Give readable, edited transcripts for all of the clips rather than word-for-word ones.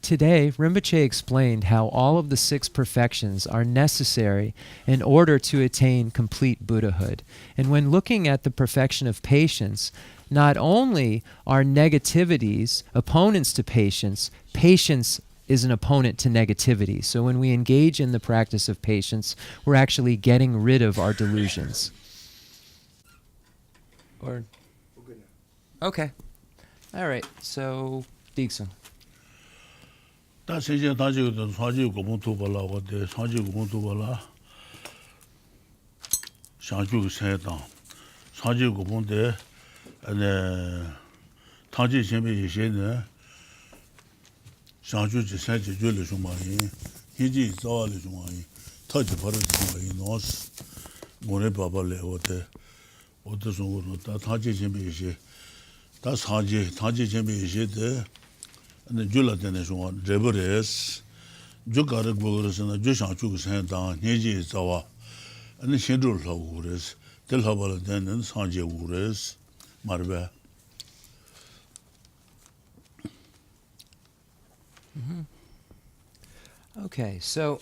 Today, Rinpoche explained how all of the 6 perfections are necessary in order to attain complete Buddhahood. And when looking at the perfection of patience, not only are negativities opponents to patience, patience is an opponent to negativity. So when we engage in the practice of patience, we're actually getting rid of our delusions. Okay. All right. So, Dixon. 다 세제 다지고도 사지 고문도 발라고 돼 사지 고문도 발라 샤주 세다 사지 고문데 네 타지 재미 이제네 샤주 세제 줄을 좀 많이 희지 자와를 좀 많이 터지 버릇 좀 많이 넣었어 모래 바발래 어때 어디서 다 타지 재미 이제 다 사지 타지 재미 이제데 and Jula Teneshon, Rebores, Jukarak Bogresana, Jushanchuk Santa, Neji Zawa, and the Shedul Ures, Telhabala Den and Sanje Ures, Marbe. Okay, so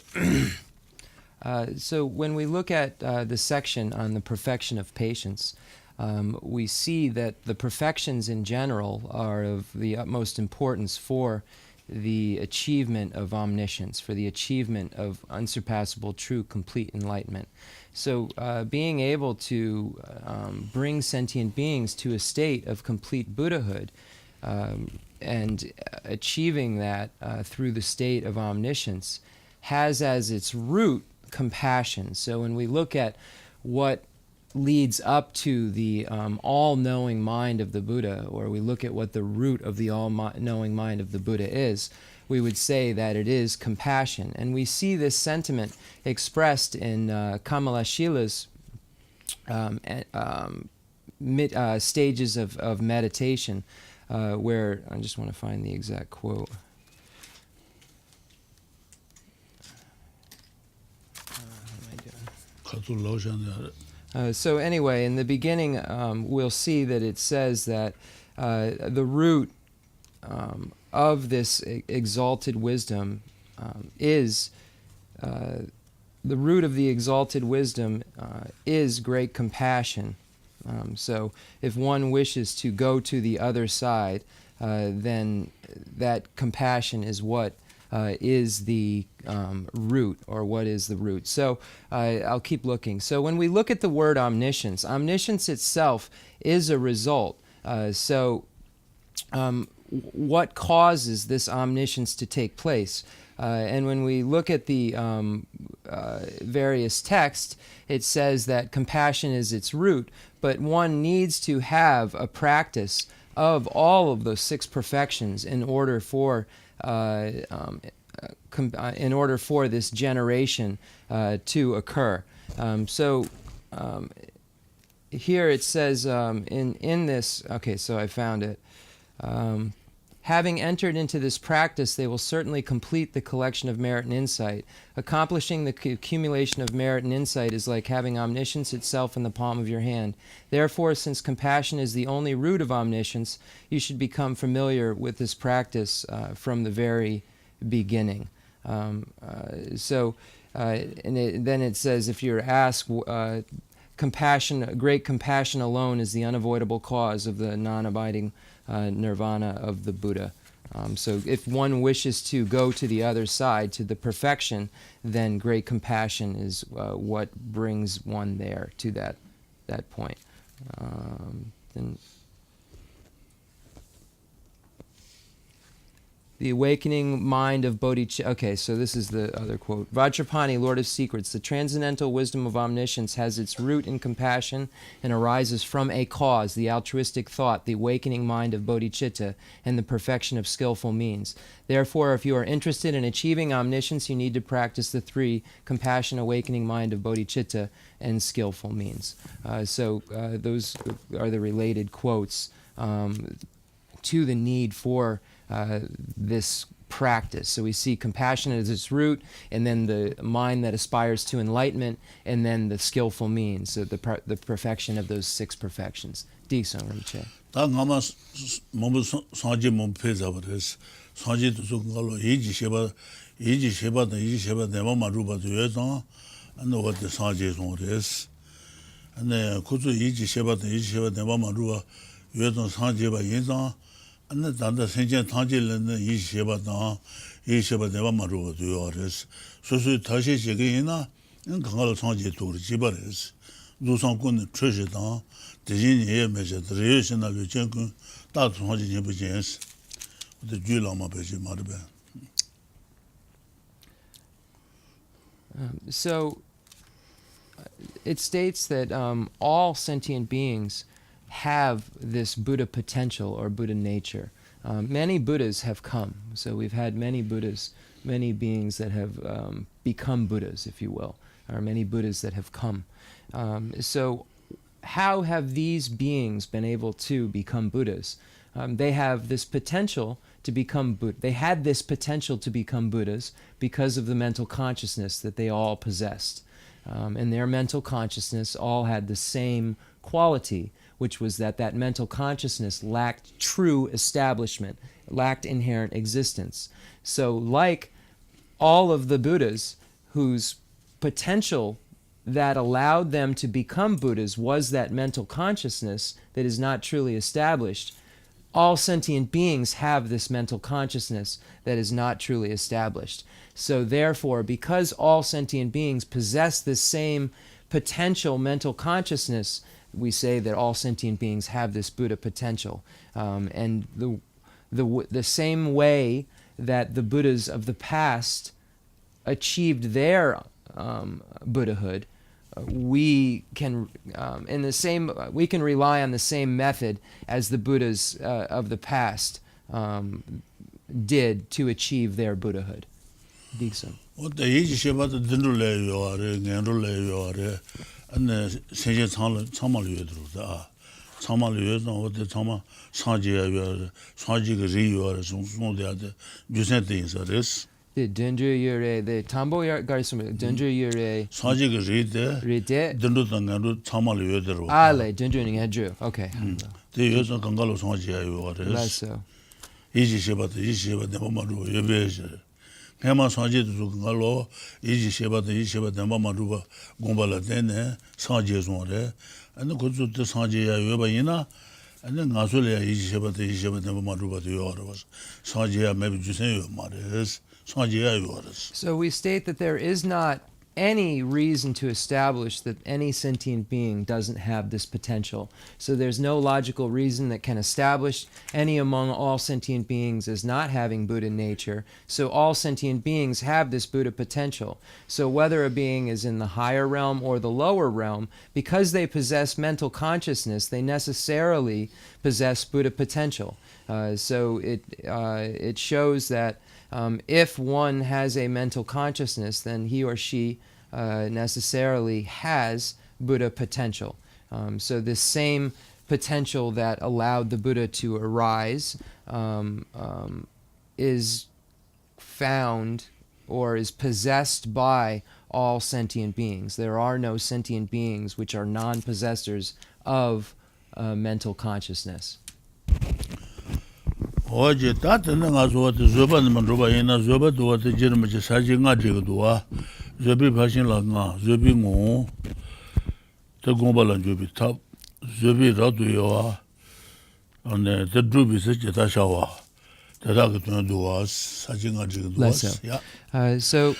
so when we look at the section on the perfection of patience, we see that the perfections in general are of the utmost importance for the achievement of omniscience, for the achievement of unsurpassable, true, complete enlightenment. So being able to bring sentient beings to a state of complete Buddhahood and achieving that through the state of omniscience has as its root compassion. So when we look at what leads up to the all-knowing mind of the Buddha, or we look at what the root of the all-knowing mind of the Buddha is, we would say that it is compassion. And we see this sentiment expressed in Kamalashila's stages of meditation, where, I just want to find the exact quote. So anyway, in the beginning, we'll see that it says that the root of this exalted wisdom is the root of the exalted wisdom is great compassion. So if one wishes to go to the other side, then that compassion is what is the root, or what is the root. So I'll keep looking. So when we look at the word omniscience, omniscience itself is a result. What causes this omniscience to take place? And when we look at the various texts, it says that compassion is its root, but one needs to have a practice of all of those 6 perfections in order for this generation to occur. Here it says in this, okay, so I found it. Having entered into this practice, they will certainly complete the collection of merit and insight. Accomplishing the accumulation of merit and insight is like having omniscience itself in the palm of your hand. Therefore, since compassion is the only root of omniscience, you should become familiar with this practice from the very beginning. Then it says, if you're asked, compassion, great compassion alone is the unavoidable cause of the non-abiding nirvana of the Buddha. So if one wishes to go to the other side, to the perfection, then great compassion is what brings one there to that point. Then the awakening mind of bodhicitta. Okay, so this is the other quote. Vajrapani, Lord of Secrets, the transcendental wisdom of omniscience has its root in compassion and arises from a cause, the altruistic thought, the awakening mind of bodhicitta, and the perfection of skillful means. Therefore, if you are interested in achieving omniscience, you need to practice the 3, compassion, awakening mind of bodhicitta, and skillful means. Those are the related quotes to the need for this practice. So we see compassion as its root, and then the mind that aspires to enlightenment, and then the skillful means, so the perfection of those 6 perfections. Diksong Rinpoche. 다 가마 몸 상지 몸 페자버스 상지도 좀걸로 이지 쉐바다 내가 마루바도 여자 안 어디 상지 송레스 안에 고주 이지 쉐바다 내가 마루바 여자 상지바 인상 안에 단다 sentient tantric 이지 쉐바다 내가 마루바도 여레스 소소 다시 제게나 강가로 상지 도르 지바레스 조상군 최시다 대진이에 매셔도 레이셔널 전군 다도 하지 예부jen스 the Lama beji marbe. So it states that all sentient beings have this Buddha potential or Buddha nature. Many Buddhas have come. So we've had many Buddhas, many beings that have become Buddhas, if you will, or many Buddhas that have come. So how have these beings been able to become Buddhas? They have this potential to become Buddha. They had this potential to become Buddhas because of the mental consciousness that they all possessed. And their mental consciousness all had the same quality, which was that mental consciousness lacked true establishment, lacked inherent existence. So like all of the Buddhas whose potential that allowed them to become Buddhas was that mental consciousness that is not truly established, all sentient beings have this mental consciousness that is not truly established. So therefore, because all sentient beings possess this same potential mental consciousness, we say that all sentient beings have this Buddha potential. And the same way that the Buddhas of the past achieved their Buddhahood, we can we can rely on the same method as the Buddhas of the past did to achieve their Buddhahood. Diksong. 어때 이지 쉐바도 든들래 요아래 겐들래 요아래 안에 세제 참말 요들다 참말 요는 어때 참아 사지야 요 사지가 리요아래 송송대한테 주센데 인서레스 The Dendra Yure, the Tambo Garsum, Dendra Yure. 사지가 리데 든들던 참말 요들어 Ale, Dendra Ningadru. Okay. 대 요서 건강로 사지야 요아래 Lasso. 이지 쉐바도 뭐마로 예베제 해마 사제도 그걸로 이지 쉐바도 마마루바 공발라 되네 사제송래 아니 그것도 사제야 요바이나 아니 나솔이야 이지 쉐바도 마마루바도 요어서 사제야 매비 주세요 말레스 사제야 요어서. So we state that there is not any reason to establish that any sentient being doesn't have this potential. So there's no logical reason that can establish any among all sentient beings as not having Buddha nature. So all sentient beings have this Buddha potential. So whether a being is in the higher realm or the lower realm, because they possess mental consciousness, they necessarily possess Buddha potential. So it shows that if one has a mental consciousness, then he or she necessarily has Buddha potential. So this same potential that allowed the Buddha to arise is found or is possessed by all sentient beings. There are no sentient beings which are non-possessors of mental consciousness. 어제 따뜻한 가서 저번만 로바이나 저번도 어제 지금 이제 사진가 지고도와 저비 파신라가 저비고 저 공발한 저비 탑 저비 라도요와 안에 저 두비스 제다샤와 대다가 도와 사진가 지고도와 So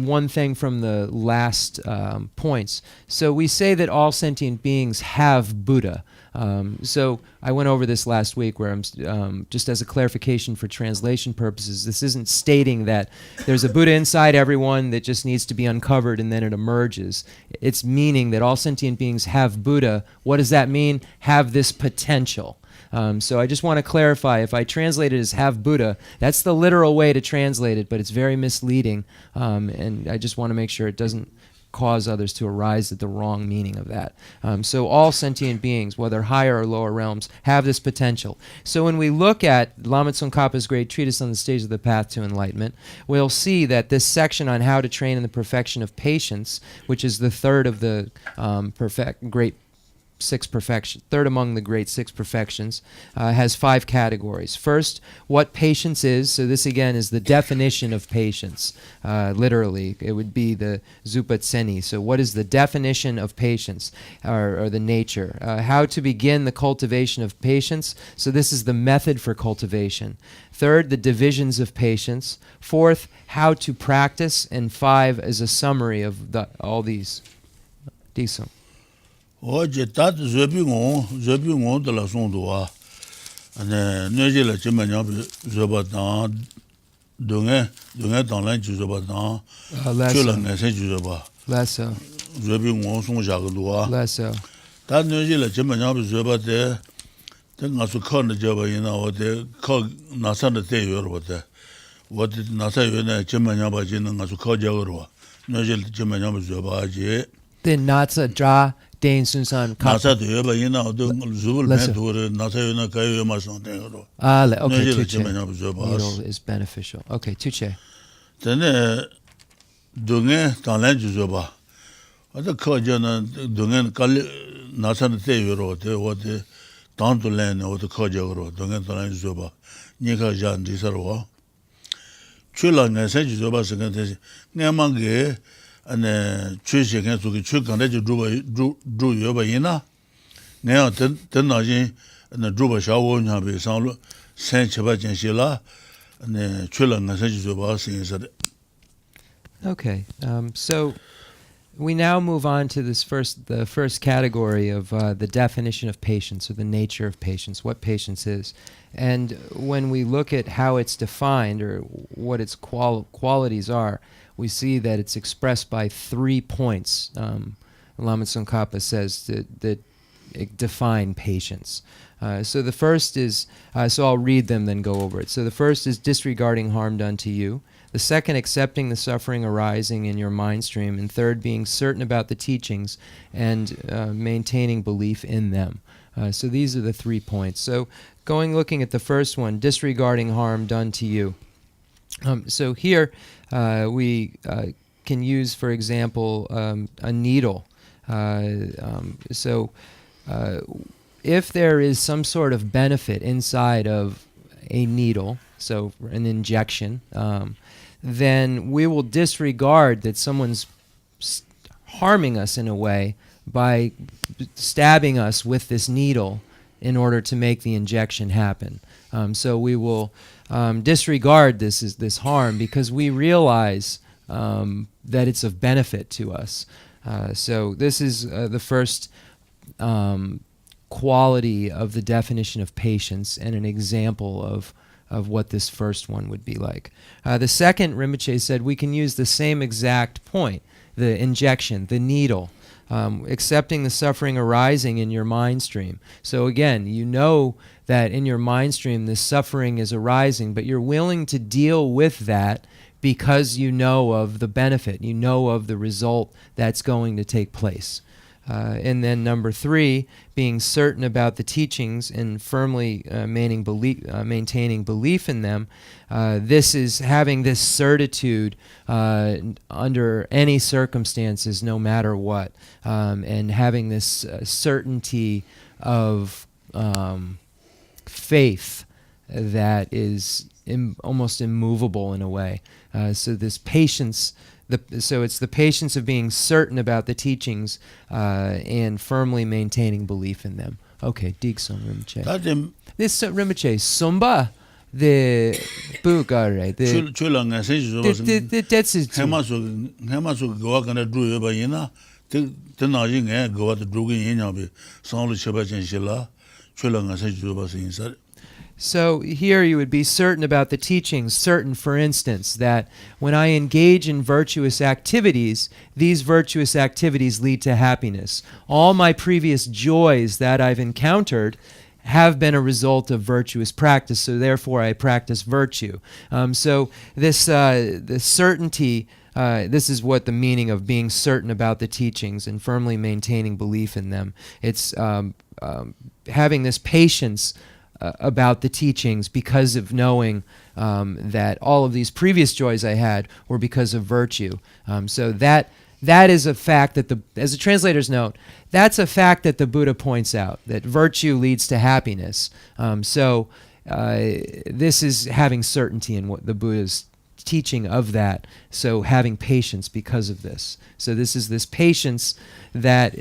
one thing from the last points. So we say that all sentient beings have Buddha. So I went over this last week where I'm just as a clarification for translation purposes, this isn't stating that there's a Buddha inside everyone that just needs to be uncovered and then it emerges. It's meaning that all sentient beings have Buddha. What does that mean? Have this potential. So I just want to clarify, if I translate it as have Buddha, that's the literal way to translate it, but it's very misleading. And I just want to make sure it doesn't cause others to arise at the wrong meaning of that. So all sentient beings, whether higher or lower realms, have this potential. So when we look at Lama Tsongkhapa's great treatise on the stage of the path to enlightenment, we'll see that this section on how to train in the perfection of patience, which is the third of the third among the great six perfections, has 5 categories. First, what patience is. So this again is the definition of patience. Literally, it would be the Zupatseni. So what is the definition of patience, or the nature? How to begin the cultivation of patience. So this is the method for cultivation. Third, the divisions of patience. Fourth, how to practice. And 5 is a summary of all these. Diso. 어제 다들 저비고 들라 송도와 네 뇌질을 지면요 저바다 동에 당란 주저바다 줄랑에 세 주저바 Lesso. 저비고 송자고도와 Lesso. 다 뇌질을 지면요 저바데 등가서 커는 저바이나 어디 커 나산의 대여로부터 어디 나사요네 지면요 바지는 가서 커져로 뇌질 지면요 저바지 Then Natsa Dra Dain Sunsan Kapa. 나사도 여바이나 어디 주불 매도를 나사요나 가요 마선대로 Okay, 뇌질을 Tuche. 지면요 저바 Needle is beneficial. Okay, Tuche. 전에 동에 당란 주저봐. 어디 커져는 동에 깔 나사는 대여로 어디 당도래는 어디 커져로 동에 당란 주저봐. 니가 잔디서로. 출랑에 세 주저봐 생각해서 내만게 안에 최신의 속에 최근에 주여봐이나 내가 된나지 주봐 샤워냐베 상로 생체바진실라 네 출랑에 세 주저봐 생겨서 Okay, so we now move on to the first category of the definition of patience, or the nature of patience, what patience is. And when we look at how it's defined, or what its qualities are, we see that it's expressed by 3 points. Lama Tsongkhapa says that define patience. So the first is, so I'll read them, then go over it. So the first is disregarding harm done to you. The second, accepting the suffering arising in your mind stream. And third, being certain about the teachings and maintaining belief in them. So these are the 3 points. So looking at the first one, disregarding harm done to you. So here we can use, for example, a needle. If there is some sort of benefit inside of a needle, so an injection, then we will disregard that someone's harming us in a way by stabbing us with this needle in order to make the injection happen. So we will disregard this harm because we realize that it's of benefit to us. So this is the first quality of the definition of patience, and an example of what this first one would be like. The second, Rinpoche said, we can use the same exact point, the injection, the needle, accepting the suffering arising in your mind stream. So again, you know that in your mind stream this suffering is arising, but you're willing to deal with that because you know of the benefit, you know of the result that's going to take place. And then number 3, being certain about the teachings and firmly maintaining belief in them. This is having this certitude under any circumstances, no matter what, and having this certainty of faith that is almost immovable in a way. So this patience. So it's the patience of being certain about the teachings and firmly maintaining belief in them. Okay, Digson Rinpoche. This Rinpoche, Sumba, the Bugare, the that's it. 해마서 그와 간에 두여 봐이나 나중에 그와도 두긴 인야비 상을 쳐봐진실라 출랑가서 주어봐서 인사. So here you would be certain about the teachings, certain, for instance, that when I engage in virtuous activities, these virtuous activities lead to happiness. All my previous joys that I've encountered have been a result of virtuous practice, so therefore I practice virtue. So this the certainty this is what the meaning of being certain about the teachings and firmly maintaining belief in them. It's having this patience about the teachings because of knowing that all of these previous joys I had were because of virtue. So that is a fact that as a translator's note, that's a fact that the Buddha points out, that virtue leads to happiness. This is having certainty in what the Buddha's teaching of that. So having patience because of this. So this is this patience that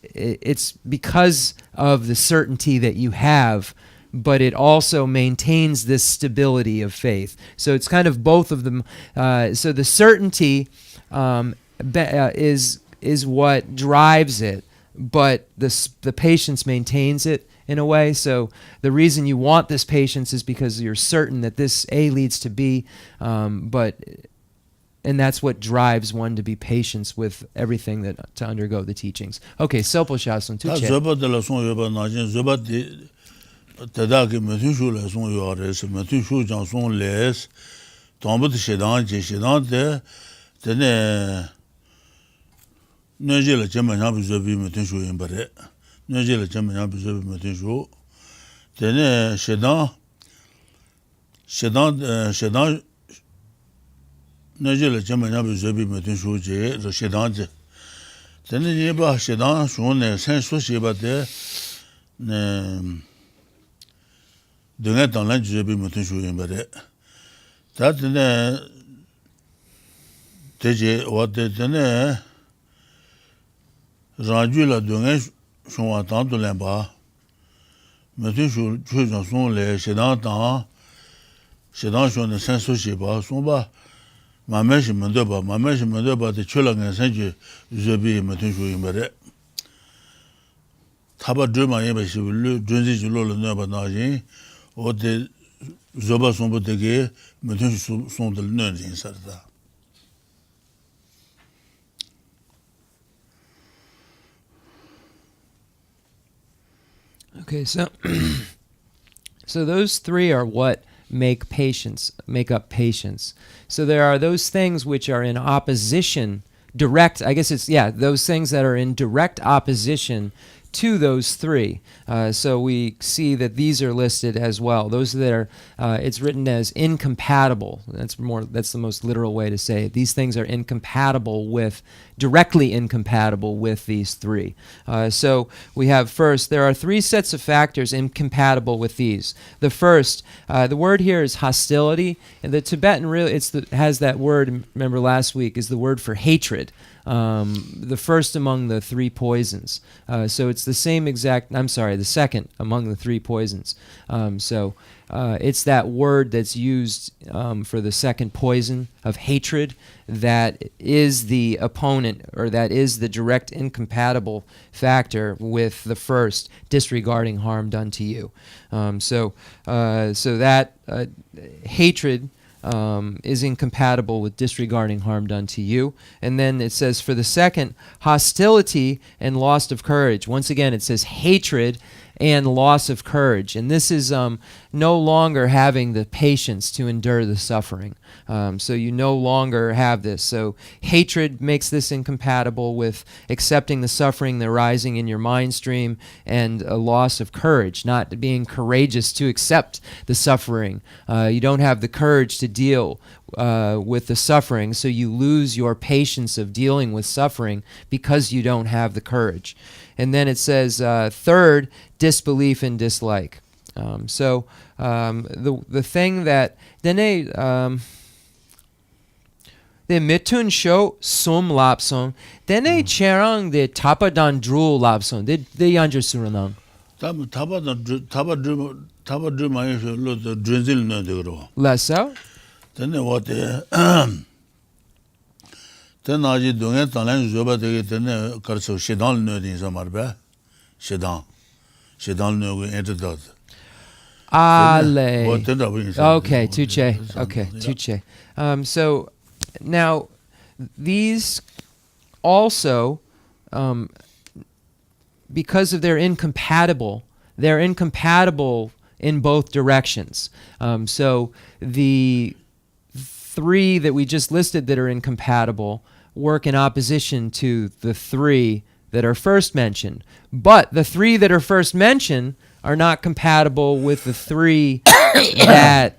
it's because of the certainty that you have, but it also maintains this stability of faith. So it's kind of both of them. So the certainty is what drives it, but the patience maintains it in a way. So the reason you want this patience is because you're certain that this A leads to B, and that's what drives one to be patient with everything to undergo the teachings. Okay, Sopo Shasun, tu che. Zoba de la son yoba najin zoba de tada ke metu shu la son yo res metu shu jang son les tombe de shedan je shedan de ne neje la jema nya bu zobi metu shu yin bare neje la jema nya bu zobi metu shu de ne shedan neje la jema nya bu zobi metu shu je ro shedan je Tene yeba shedan shone sen so sheba de ne dunga dans jebi mutun shu yembare. Ta tene teje wate tene raju la dunga shon atan de lemba. Mutun shu chou son le shedan shone sen so sheba son ba Mamesh Mandoba, the Chulang Sanji, Zubi, Matushu Imbere. Taba Druma Yembashi, Junzi Julo Nova Naji, or the Zoba Sombo de Gay, Matushu Son de Nerds in Sarda. Okay, so those three are what make up patience. So there are those things which are in opposition, those things that are in direct opposition to those three. So we see that these are listed as well. Those that are, it's written as incompatible. That's the most literal way to say it. These things are directly incompatible with these three. So we have first, there are three sets of factors incompatible with these. The first, the word here is hostility, and the Tibetan really has that word, remember last week, is the word for hatred. The first among the three poisons. So it's the second among the three poisons. It's that word that's used for the second poison of hatred that is the opponent, or that is the direct incompatible factor with the first, disregarding harm done to you. So that hatred is incompatible with disregarding harm done to you. And then it says for the second, hostility and loss of courage. Once again, it says hatred and loss of courage. And this is no longer having the patience to endure the suffering. So you no longer have this. So hatred makes this incompatible with accepting the suffering arising in your mind stream, and a loss of courage, not being courageous to accept the suffering. You don't have the courage to deal with the suffering, so you lose your patience of dealing with suffering because you don't have the courage. And then it says, third, disbelief and dislike. The thing that the mitun show sum lapson, then a cherang the tapadan drool lapson, the yanjer suranang. Tabadru Mayo, the Drinzil no de Less so? Then what then I did doing it, and Zoba de Carso Shedan nerding some arba. Shedan no enter that. Okay, tuche. Okay, tuche. So now these also, because of they're incompatible in both directions. So the 3 that we just listed that are incompatible work in opposition to the 3 that are first mentioned. But the 3 that are first mentioned are not compatible with the 3 that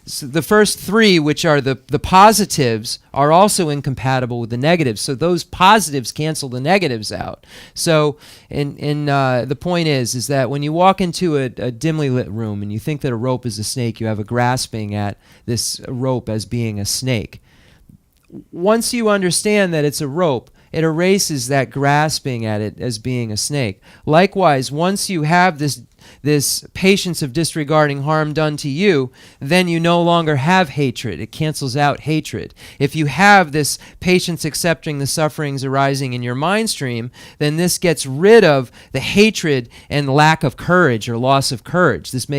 so the first 3, which are the positives, are also incompatible with the negatives. So those positives cancel the negatives out. So the point is that when you walk into a dimly lit room and you think that a rope is a snake, you have a grasping at this rope as being a snake. Once you understand that it's a rope, it erases that grasping at it as being a snake. Likewise, once you have this patience of disregarding harm done to you, then you no longer have hatred. It cancels out hatred. If you have this patience accepting the sufferings arising in your mind stream, then this gets rid of the hatred and lack of courage or loss of courage. This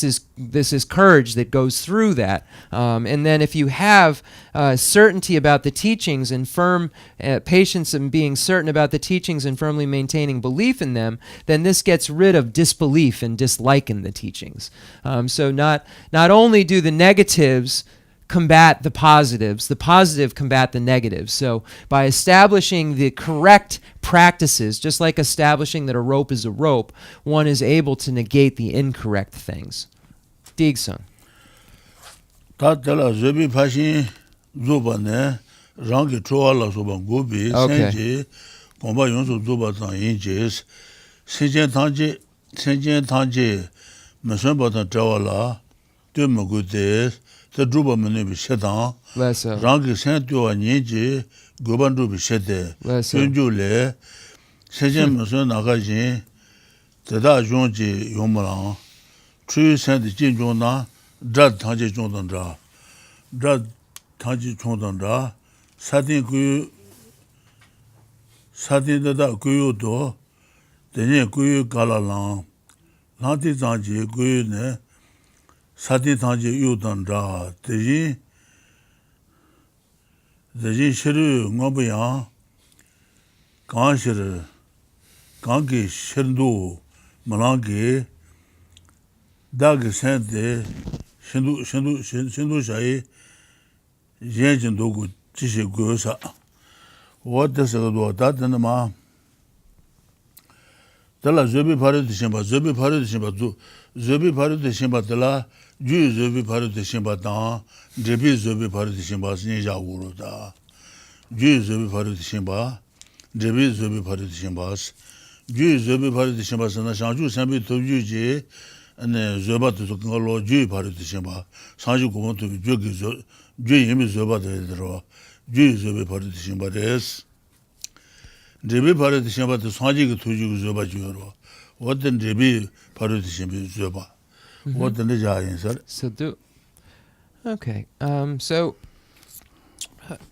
is courage that goes through that. And then if you have certainty about the teachings and firm patience and being certain about the teachings and firmly maintaining belief in them, then this gets rid of disbelief and dislike in the teachings. So not only do the negatives combat the positive combat the negatives. So by establishing the correct practices, just like establishing that a rope is a rope, one is able to negate the incorrect things. Digsung. Tatela zebi pashin zuba ne rangi choala zuba gobi senji komba yonso zuba zang yinjes sentient tanje meshen batan chawala de mogude the druba mene bi shedan rangi sen tyo nyinji goban drubi shede sunjule sentient meshen nagajin teda jonji yomran chui sen de jinjona drad tanje chongdandra drad tanje chongdandra sadin dada kuyu do denye kuyu galalang lanti tanje kuyu ne sadin tanje yudandra deji shiru ngobayang kan shiru kanki shirdu malangi dagi sende shindu shayi yenjin dogu jishi goyosa. Wata sagadu wata dana ma dala zobi pari dishimba dala ju zobi pari dishimba dan drebi zobi pari dishimba sinja uru da. Ju zobi pari dishimba drebi zobi pari dishimba ju zobi pari dishimba sana shanju sambi toju ji ane zoba to ngalo ju pari dishimba sanju ko to ju yimi zoba de dro ju zobi pari dishimba res drebi pari dishimba to sanji ko toju zoba ju what then drebi pari dishimba zoba what then the jayin sir so do okay so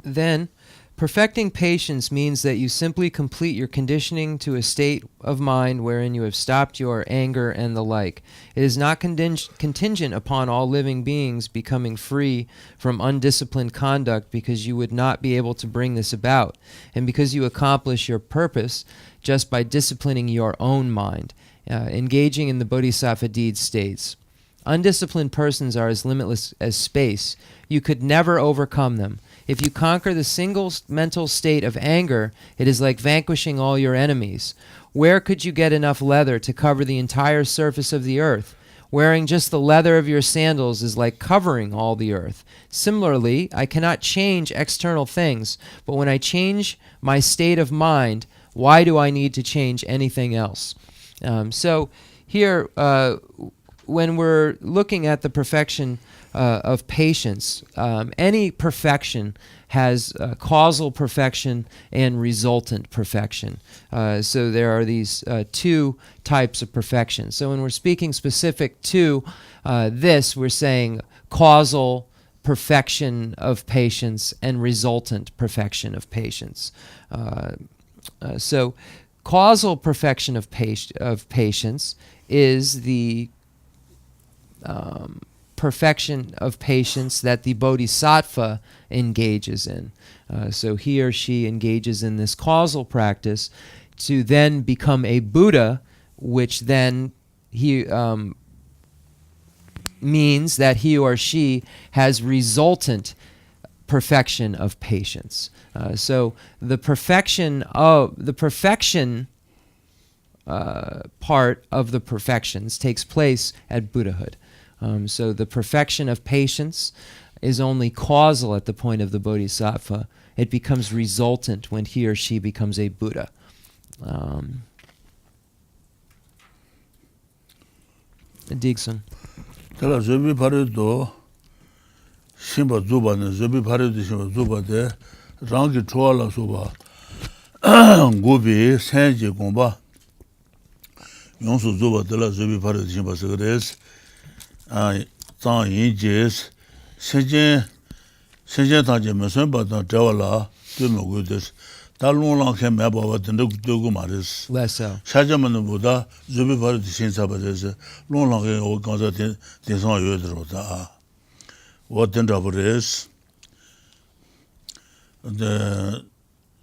then perfecting patience means that you simply complete your conditioning to a state of mind wherein you have stopped your anger and the like. It is not contingent upon all living beings becoming free from undisciplined conduct, because you would not be able to bring this about, and because you accomplish your purpose just by disciplining your own mind, engaging in the bodhisattva deed states. Undisciplined persons are as limitless as space. You could never overcome them. If you conquer the single mental state of anger, it is like vanquishing all your enemies. Where could you get enough leather to cover the entire surface of the earth? Wearing just the leather of your sandals is like covering all the earth. Similarly, I cannot change external things, but when I change my state of mind, why do I need to change anything else? So here, when we're looking at the perfection of patience, any perfection has causal perfection and resultant perfection. So there are these two types of perfection. So when we're speaking specific to this, we're saying causal perfection of patience and resultant perfection of patience. So causal perfection of patience is the perfection of patience that the bodhisattva engages in. So he or she engages in this causal practice to then become a Buddha, which then he means that he or she has resultant perfection of patience. So the perfection part of the perfections takes place at Buddhahood. So the perfection of patience is only causal at the point of the Bodhisattva. It becomes resultant when he or she becomes a Buddha. Digson. Tela zobi paredo shimba zuba ne zobi paredo shimba zuba de rangi choala soba gobi senji gomba yonsu zuba tela zobi paredo shimba segres zang yin jes senjen tangje mesun batan jawala tume gudes da long lang ken me baba de dogu maris Less so. shajaman boda zobi paredo shinsa bares long lang ken o ganza den san yodro da what den rabres the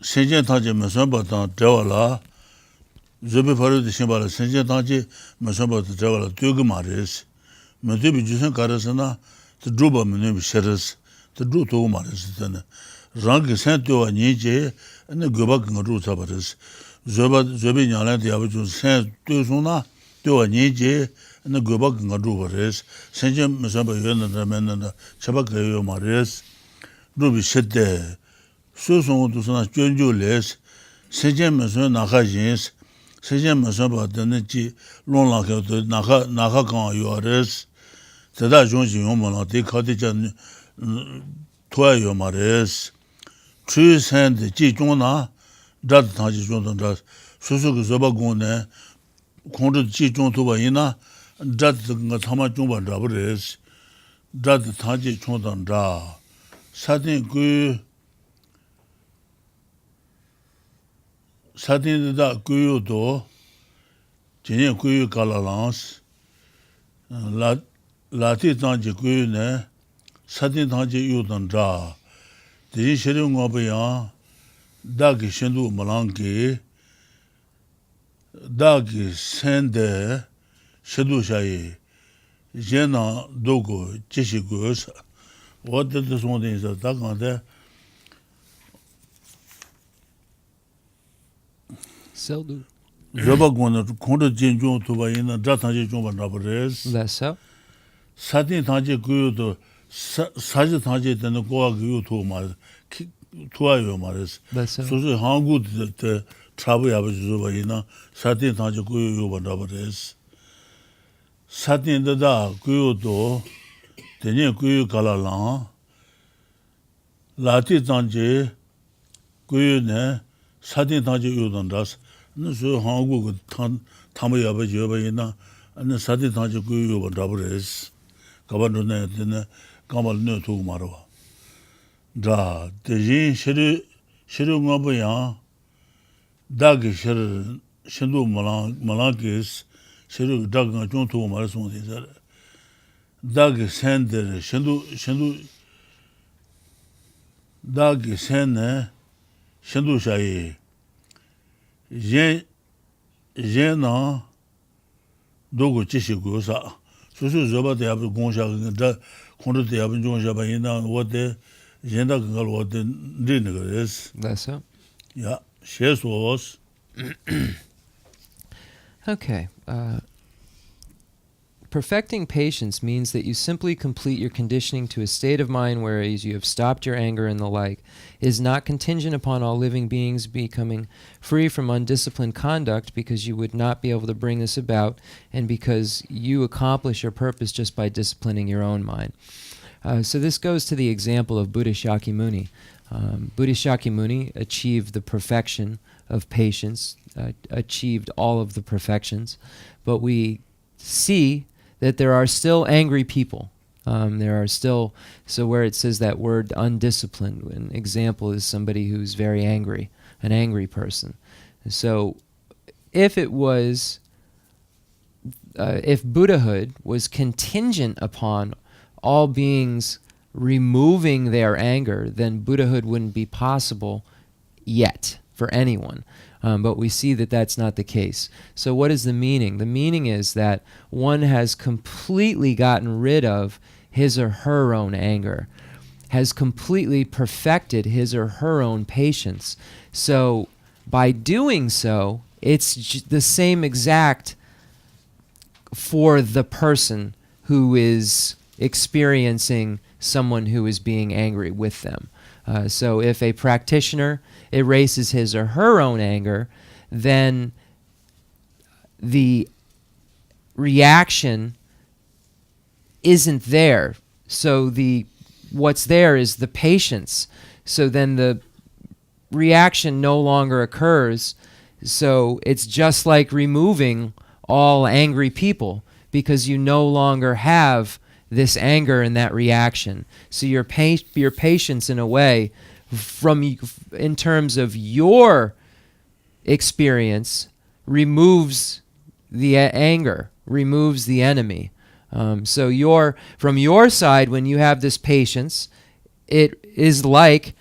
senjen tangje mesun batan jawala zobi paredo shimbala senjen tangje mesun batan jawala dogu maris Mende bi jusen karasana the druba mene bi sheres the dru to maris tane rang sen to nyje ne goba ngru sabares zobi nyala de abu sen to sona to nyje ne goba ngru bares senje mesaba yena na menna chaba gayo maris rubi shede so to sona jonjo les senje meso na khajins senje mesaba de ji long la ke to na kha kan yores Teda jonji yomana de khadija toya yomares chu sen de ji jona dad taji jona da susu ge zoba gone kondu ji jon to ba ina dad nga thama jomba rabres dad taji jona da sadin da gu do jine gu kalalans Lati tangji kuyu ne, sati tangji yu tangja. Diji shiri ngobayan, dagi shindu malangi, dagi sende shindu shayi, jena dogo jishi kuyus. Wate de sonde insa, dakante. Seldu. Zoba gona, konda jinjung tuba ina, dra tangji jungba nabares. Less so. 사진 단지 그도 사진 단지 되는 거가 그도 말 좋아요 말했어. Less so. 소소 한국 때 트라블 아버지도 봐이나 사진 단지 그요 받아 버렸어. 사진에다 그도 되네 그 갈라랑 라티 단지 그요네 사진 단지 요던다스. 그래서 한국 탐의 아버지 봐이나 안 사진 단지 그요 받아 버렸어. 가반도네 되네 가발네 두고 말어. 자, 대신 시르가 뭐야? 다기 신도 말랑게스 시르 다가 좀 두고 말서 되잖아. 다기 센데 신도 다기 센네 신도 샤이 제나 도고 지시고사 수수 저바데 앞에 공샤가 콘도데 앞에 공샤바 이나 어때 젠다 그걸 어때 되는 거였어. Less so. 야, 셰소스. Okay. Perfecting patience means that you simply complete your conditioning to a state of mind where you have stopped your anger and the like. It is not contingent upon all living beings becoming free from undisciplined conduct, because you would not be able to bring this about, and because you accomplish your purpose just by disciplining your own mind. So this goes to the example of Buddha Shakyamuni. Buddha Shakyamuni achieved the perfection of patience, achieved all of the perfections, but we see that there are still angry people. There are still, so where it says that word undisciplined, an example is somebody who's very angry, an angry person. So if Buddhahood was contingent upon all beings removing their anger, then Buddhahood wouldn't be possible yet for anyone. But we see that that's not the case. So what is the meaning? The meaning is that one has completely gotten rid of his or her own anger, has completely perfected his or her own patience. So by doing so, it's the same exact for the person who is experiencing someone who is being angry with them. So if a practitioner erases his or her own anger, then the reaction isn't there. So what's there is the patience. So then the reaction no longer occurs. So it's just like removing all angry people, because you no longer have this anger and that reaction. So your patience, in a way, in terms of your experience, removes the anger, removes the enemy. So from your side, when you have this patience, it is like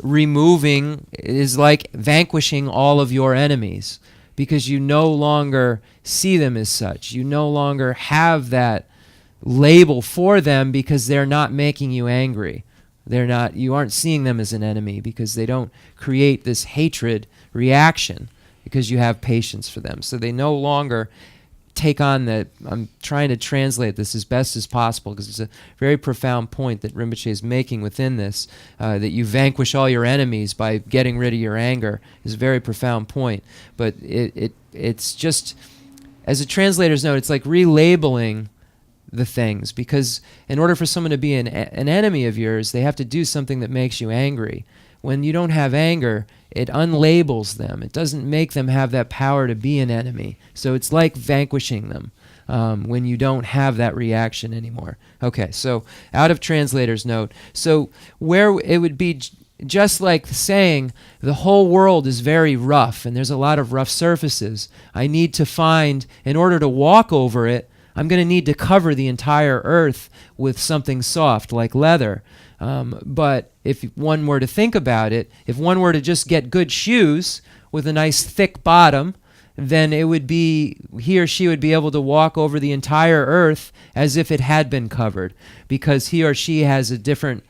vanquishing all of your enemies, because you no longer see them as such. You no longer have that label for them, because they're not making you angry. You aren't seeing them as an enemy, because they don't create this hatred reaction, because you have patience for them. So they no longer take on that. I'm trying to translate this as best as possible, because it's a very profound point that Rinpoche is making within this, that you vanquish all your enemies by getting rid of your anger, is a very profound point. But it's just, as a translator's note, it's like relabeling the things, because in order for someone to be an enemy of yours, they have to do something that makes you angry. When you don't have anger, it unlabels them. It doesn't make them have that power to be an enemy. So it's like vanquishing them when you don't have that reaction anymore. Okay, so out of translator's note. So where it would be just like saying the whole world is very rough and there's a lot of rough surfaces. I need to find, in order to walk over it, I'm going to need to cover the entire earth with something soft like leather. But if one were to think about it, if one were to just get good shoes with a nice thick bottom, then it would be, he or she would be able to walk over the entire earth as if it had been covered, because he or she has a different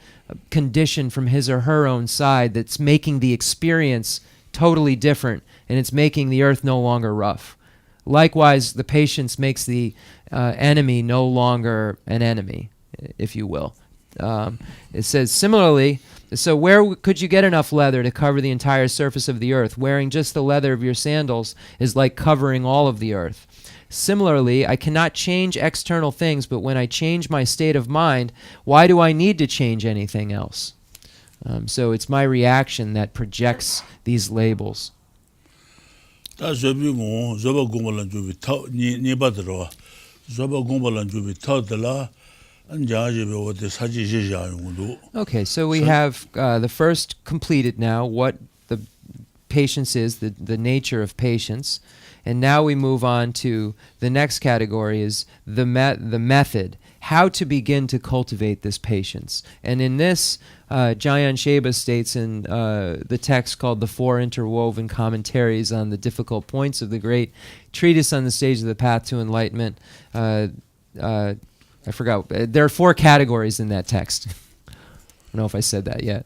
condition from his or her own side that's making the experience totally different, and it's making the earth no longer rough. Likewise, the patience makes the enemy no longer an enemy, if you will. It says, similarly, so where could you get enough leather to cover the entire surface of the earth? Wearing just the leather of your sandals is like covering all of the earth. Similarly, I cannot change external things, but when I change my state of mind, why do I need to change anything else? So it's my reaction that projects these labels. Okay, so we have the first completed now, what the patience is, the nature of patience. And now we move on to the next category, is the method, how to begin to cultivate this patience. And in this, Jayan Sheba states in the text called The Four Interwoven Commentaries on the Difficult Points of the Great Treatise on the Stage of the Path to Enlightenment. I forgot. There are four categories in that text. I don't know if I said that yet.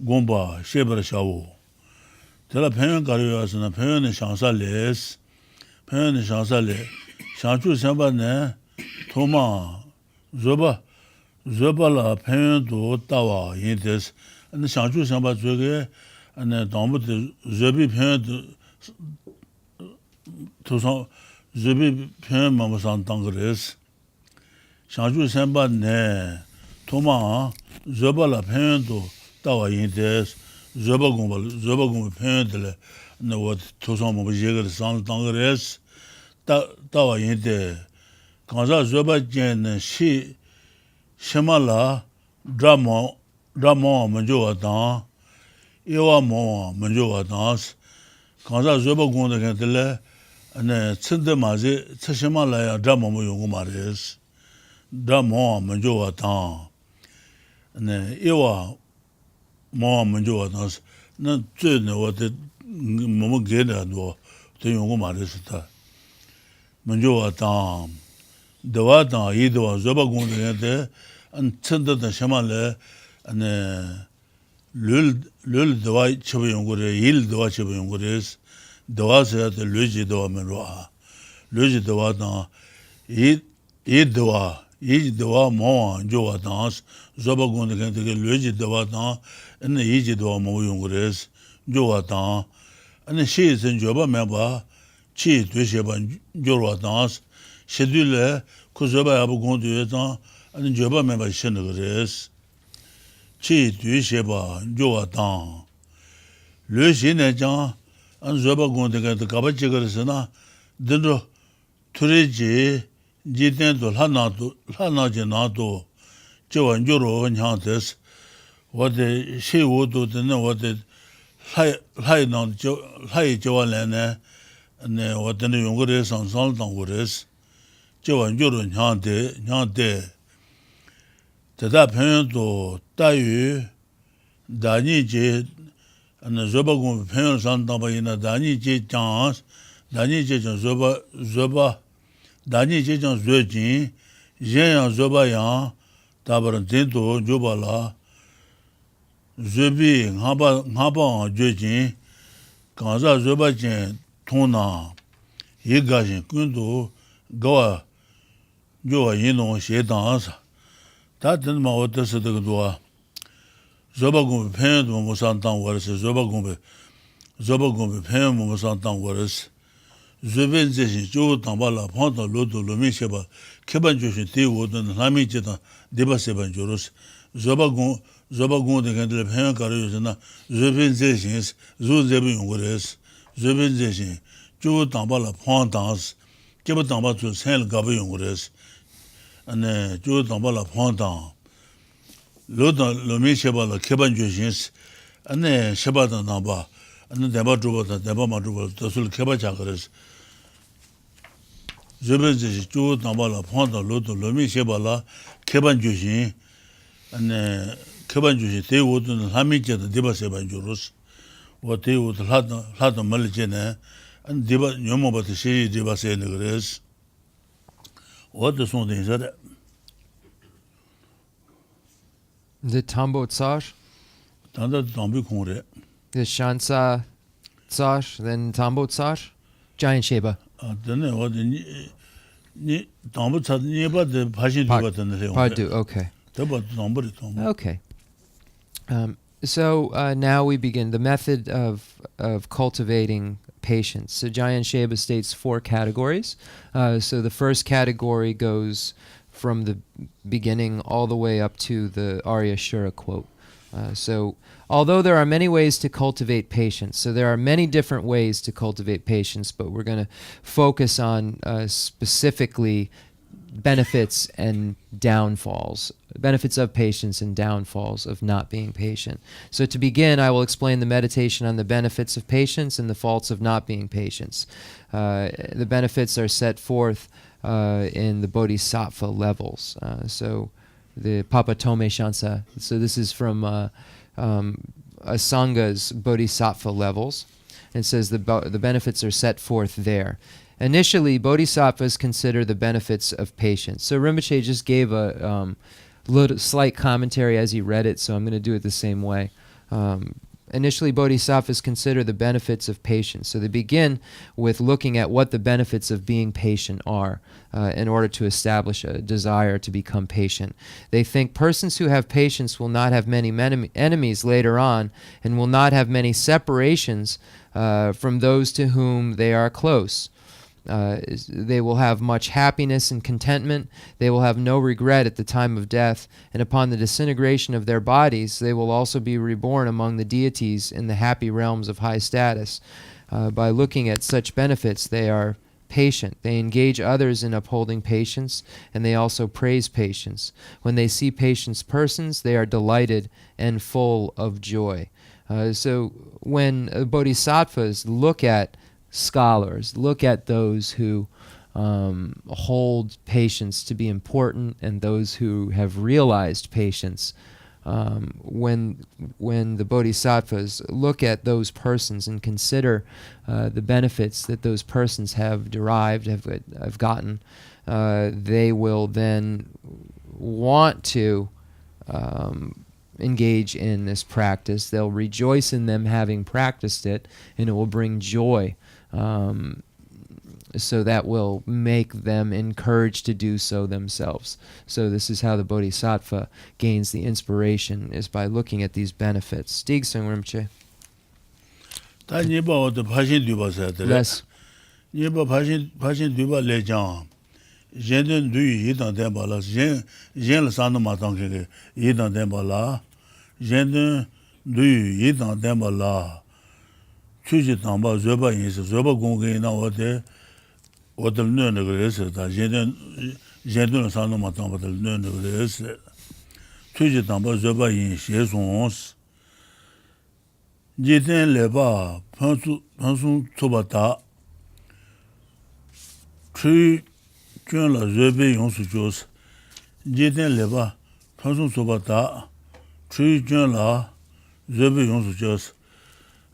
Gomba shebra shawo tela phen kariyasna phen ne shansa les phen ne shansa le shanchu samba ne thoma zoba la phen do tawa yindes and shanchu samba zoge and dambu zobi phen to so zobi phen mamasan tangres shanchu samba ne thoma zoba la phen do tawa yindes zoba gomba pendele no what to some of jigger sound tangres tawa yinde Kansa Zoba Jen Shi Shimala Drama Manjoa Dan, Ewa Mo Manjoa Dans, Kansa Zoba Gunda Gantele, and Tsinde Mazi, Tshimala Drama Moyungumaris, Drama Manjoa Dan, and Ewa Mo Manjoa Dans, not what the Momogena do, the Yungumaris. Manjoa Dan, Dewa Dan, Ido, Zoba Gunda, and Tsinde the Shamale, and Lul Dewa Chabuyungure, Il Dewa Chabuyungures, Dewa said the Luigi Dewa Menroa, Luigi Dewa Dan, Dewa Moa, Joa Dance, Zoba Gunda, Luigi Dewa Dan, and the Iji Dewa Moyungures, Joa Dan, and she is in Joba Member. Chi Dushaban Jorwa dance, schedule Kuzoba Abugundu and Joba member Shenegres. Chi Dushaba Joa Dan. Le Shinejan and Zoba Gundigan the Kabachigarisana, Dendro Turiji, Jitendo Hanajanado, Joe and Joro and Hantes, what the she would do to know what the high Joalene. And what the Yungures and Saltangures, Joe and Jurun Yante, that parent to Tayu, Daniji, and the Zobagun parents on Tabaina, Daniji Chance, Daniji Zoba, Daniji Zojin, Jen Zobayan, Tabarantinto, Jubala, Zubi, Haba, Jojin, Kanza Zobajin. Tona, Yigajin, Kundu, Goa, Joa Yino, she dance. That didn't my what does the Goa. Zobagum Pen Mosantan was Zobagumbe Pen Mosantan was Zubin Joe Tambala, Ponta Lodo, Lumishaba, Kebanjushin, Tea Wood, and Lamijita, Debaseban Jurus, Zobagun, the Candle Pen Carusana, Zubin Zeshins, Zuzebin Wores. Zubin Joe Tambala Pontans, Kebatamba to Saint Gabiyungres, and Joe Tambala Pontan, Loda Lumishaba, Kebanjusins, and then Shabata Namba, and then Debadruba, Debamadruba, the Sul Kebachakres. Zubin Joe Tambala Ponta, Loda Lumishabala, Kebanjusin, and Kebanjusin, they wouldn't Hamija, the Debasebanjurus. What they would had a Malijane and Deba Yomo, but the city Deba say in the grace. What the song is that? The Tambo Tsar, Tanda Tambi Kore. the Shansa Tsar, then Tambo Tsar, Giant Sheba. Then what the Tambo had nearby the Passion Pardu, okay. Okay. So now we begin the method of cultivating patience. So Giant Sheba states 4 categories. So the first category goes from the beginning all the way up to the Arya Shura quote. So although there are many ways to cultivate patience, so there are many different ways to cultivate patience, but we're going to focus on specifically benefits and downfalls, benefits of patience and downfalls of not being patient. So to begin, I will explain the meditation on the benefits of patience and the faults of not being patient. The benefits are set forth in the Bodhisattva levels. So the Papatome Shansa, so this is from Asanga's Bodhisattva levels. It says the benefits are set forth there. Initially, bodhisattvas consider the benefits of patience. So Rinpoche just gave a slight commentary as he read it, so I'm going to do it the same way. Initially, bodhisattvas consider the benefits of patience. So they begin with looking at what the benefits of being patient are in order to establish a desire to become patient. They think persons who have patience will not have many enemies later on and will not have many separations from those to whom they are close. They will have much happiness and contentment. They will have no regret at the time of death, and upon the disintegration of their bodies, they will also be reborn among the deities in the happy realms of high status. By looking at such benefits, they are patient. They engage others in upholding patience, and they also praise patience. When they see patience persons, they are delighted and full of joy. So when bodhisattvas look at scholars, look at those who hold patience to be important and those who have realized patience, when the bodhisattvas look at those persons and consider the benefits that those persons have derived, have gotten, they will then want to engage in this practice. They'll rejoice in them having practiced it, and it will bring joy. So that will make them encouraged to do so themselves. So this is how the bodhisattva gains the inspiration, is by looking at these benefits. Digsung Rinpoche. 다 니바 어디 파신 뒤바서들. Yes. 니바 파신 뒤바 레장. 젠든 뒤 이단 대발라. 젠을 산도 마당게 이단 대발라. 젠든 뒤 이단 대발라. 추지 담바 저바 인스 저바 공개 나오데 어들 너는 그래서 다 젠든 산도 마당바들 너는 그래서 추지 담바 저바 인스 예송스 제된 레바 판수 초바다 추 쩐라 저베 용수 조스 제된 레바 판수 초바다 추 쩐라 저베 용수 조스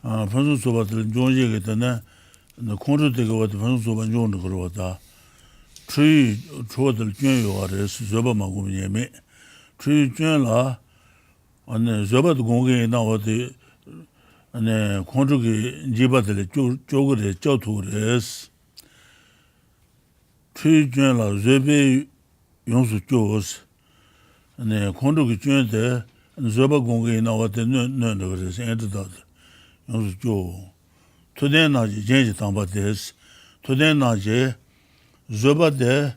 판수 초바들 종지게 되네 콘트되게 와도 판수 초바 종도 그러다 추 초들 쩐요아레스 저바마 고미메 추 쩐라 안에 저바도 공개 나와도 네, 콘주기 지바들 쪼그레 쪼투레스 추준라 제베 용수 쪼스 네, 콘주기 쭌데 저바 공개 나왔데 너너 그래서 엔드다 용수 쪼 토데나지 제지 담바데스 토데나지 저바데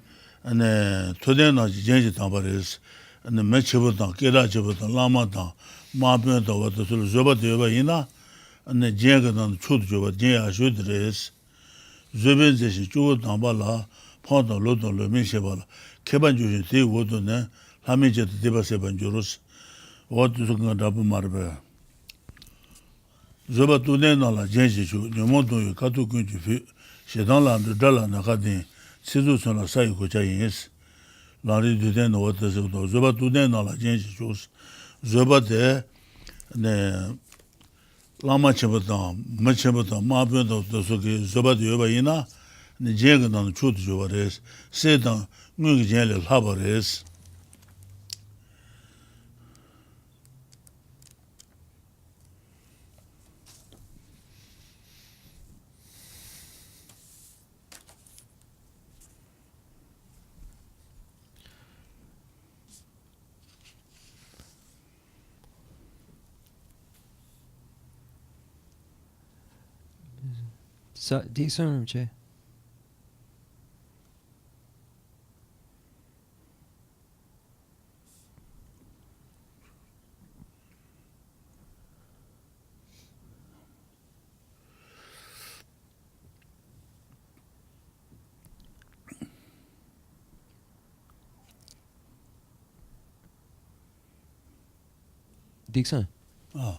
네, 토데나지 제지 담바레스 네, 매치보다 깨라지보다 라마다 마변다 와도 저바데바 이나 네 제가는 초도죠. 제가 쇼드레스. 저변제시 쪽 담발라. 파도 로도 로미셔발. 개반주시 되고도네. 라미제도 되바세 반주로스. 어디서가 답을 말해. 저바도네 나라 제시주. 녀모도 가도군지 시단란도 달라나 가디. 시도선라 사이고 자인스. 라리드된 어디서도 저바도네 나라 제시주. 저바데 네 Lama Chebata, Machebata, Mabendo, Soki, Zobadi Yobaina, the Jagadan Chut Jovares, Sedan, Mugel Habares. So, Digsung Rinpoche. Digsung. Oh.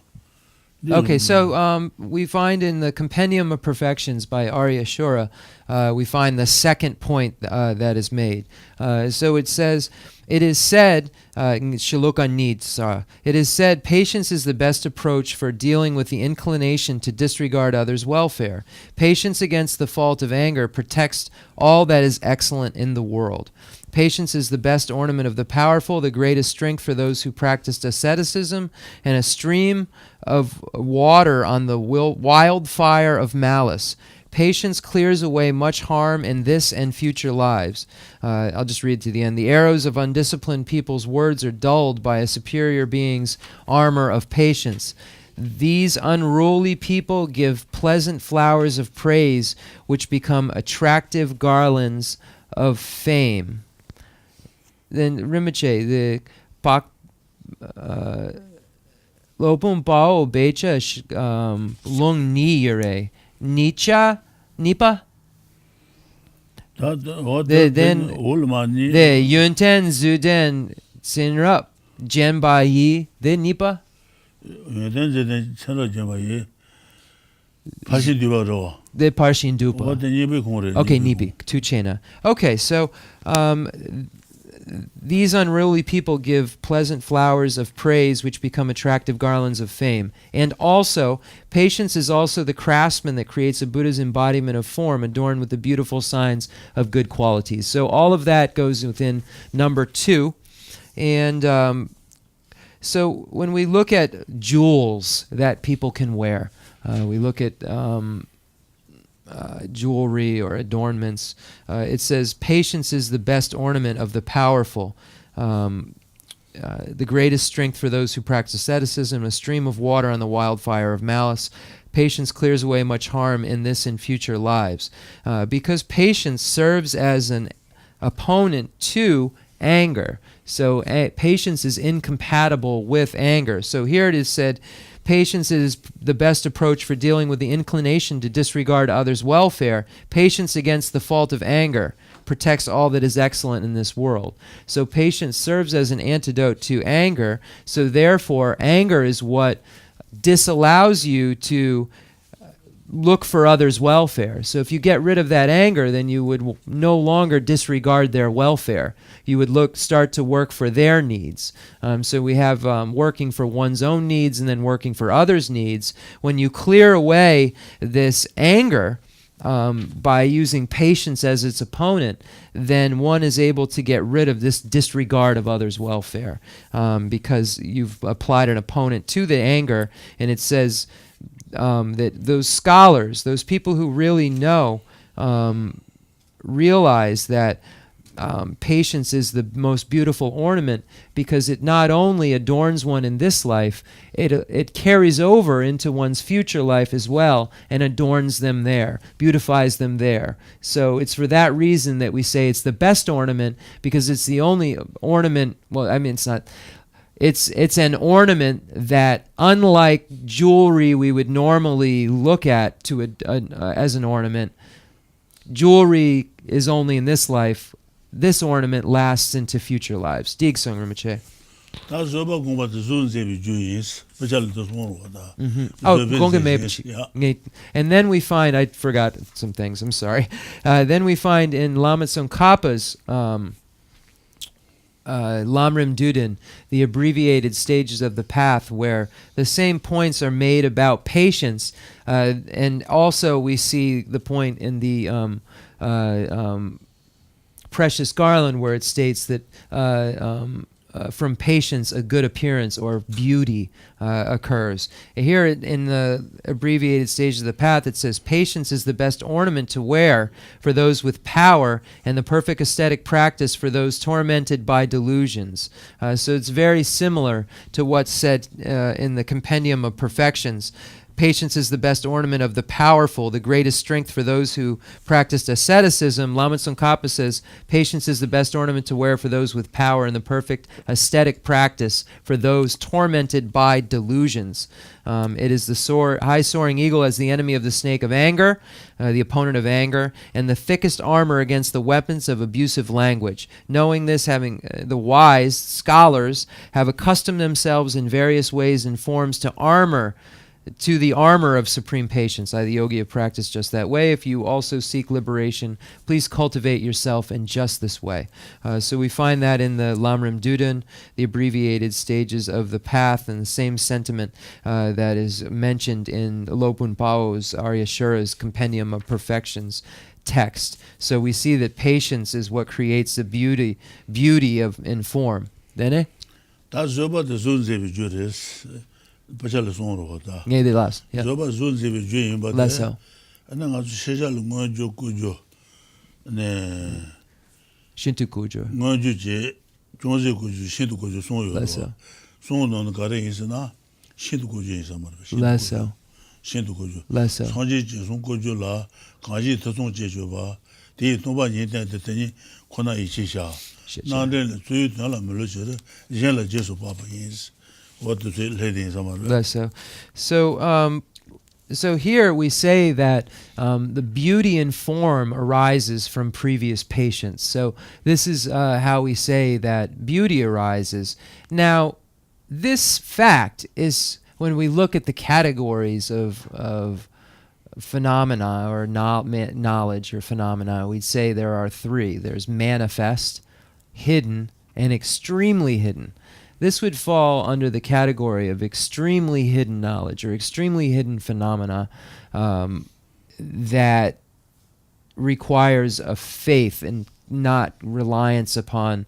Okay, so we find in the Compendium of Perfections by Arya Shura, we find the second point that is made. So it says, it is said, Shloka Nidsa, it is said, patience is the best approach for dealing with the inclination to disregard others' welfare. Patience against the fault of anger protects all that is excellent in the world. Patience is the best ornament of the powerful, the greatest strength for those who practiced asceticism, and a stream of water on the wildfire of malice. Patience clears away much harm in this and future lives. I'll just read to the end. The arrows of undisciplined people's words are dulled by a superior being's armor of patience. These unruly people give pleasant flowers of praise, which become attractive garlands of fame. Then Rinpoche, the Pak Lopum Bao Becha Lung Ni Yure Nicha Nipa then the Yunten Zuden Sinrup Jenba Yi the Nipa the Parshin Dupa. Okay, Nibi, Tuchena. Okay, so these unruly people give pleasant flowers of praise which become attractive garlands of fame. And also, patience is also the craftsman that creates a Buddha's embodiment of form adorned with the beautiful signs of good qualities. So all of that goes within number 2. And so when we look at jewels that people can wear, we look at jewelry or adornments. It says, patience is the best ornament of the powerful, the greatest strength for those who practice asceticism, a stream of water on the wildfire of malice. Patience clears away much harm in this and future lives. Because patience serves as an opponent to anger. So patience is incompatible with anger. So here it is said, patience is the best approach for dealing with the inclination to disregard others' welfare. Patience against the fault of anger protects all that is excellent in this world. So patience serves as an antidote to anger. So therefore, anger is what disallows you to look for others' welfare. So if you get rid of that anger, then you would no longer disregard their welfare. You would start to work for their needs. So we have working for one's own needs and then working for others' needs. When you clear away this anger by using patience as its opponent, then one is able to get rid of this disregard of others' welfare because you've applied an opponent to the anger. And it says that those scholars, those people who really know, realize that patience is the most beautiful ornament because it not only adorns one in this life, it carries over into one's future life as well and adorns them there, beautifies them there. So it's for that reason that we say it's the best ornament, because it's the only ornament, well, I mean, it's not... It's an ornament that, unlike jewelry we would normally look at as an ornament, jewelry is only in this life. This ornament lasts into future lives. Digsung Rinpoche. And then we find, I forgot some things, I'm sorry. Then we find in Lama Tsongkhapa's Lamrim Duden, the abbreviated stages of the path, where the same points are made about patience, and also we see the point in the Precious Garland where it states that from patience a good appearance or beauty occurs. Here in the abbreviated stages of the path it says, patience is the best ornament to wear for those with power and the perfect aesthetic practice for those tormented by delusions. So it's very similar to what's said in the Compendium of Perfections. Patience is the best ornament of the powerful, the greatest strength for those who practiced asceticism. Lama Tsongkhapa says, patience is the best ornament to wear for those with power and the perfect aesthetic practice for those tormented by delusions. It is the high-soaring eagle as the enemy of the snake of anger, the opponent of anger, and the thickest armor against the weapons of abusive language. Knowing this, having the wise scholars have accustomed themselves in various ways and forms to the armor of supreme patience. The yogi have practiced just that way. If you also seek liberation, please cultivate yourself in just this way. So we find that in the Lamrim Duden, the abbreviated stages of the path, and the same sentiment that is mentioned in Lopun Pao's Aryashura's Compendium of Perfections text. So we see that patience is what creates the beauty in form. Dene? That's about the Zunzevi Pachal Sonrota. Yeah, the last. Yeah. Zoba Zunzevi Jim, but less so. And then I Shejal Monjo Kujo. Shintu Kujo. Monjuji, Jonze Kuju, Shintu Kuju, Sonyo. Less so. Son on the Gare is na, Shintu Kuju in summer. Less so. Shintu Kuju. Less so. Sanji Son Kuju la, Kaji Tason Jejova, the Toba Yenta, the Teni, Kona Ichisha. Nanden, Tuit Nala Melucha, Jella Jesu Papa is. What to say, lady in summer? Less so. So, So here we say that the beauty in form arises from previous patience. So this is how we say that beauty arises. Now, this fact is when we look at the categories of phenomena or knowledge or phenomena, we'd say there are three. There's manifest, hidden, and extremely hidden. This would fall under the category of extremely hidden knowledge or extremely hidden phenomena that requires a faith and not reliance upon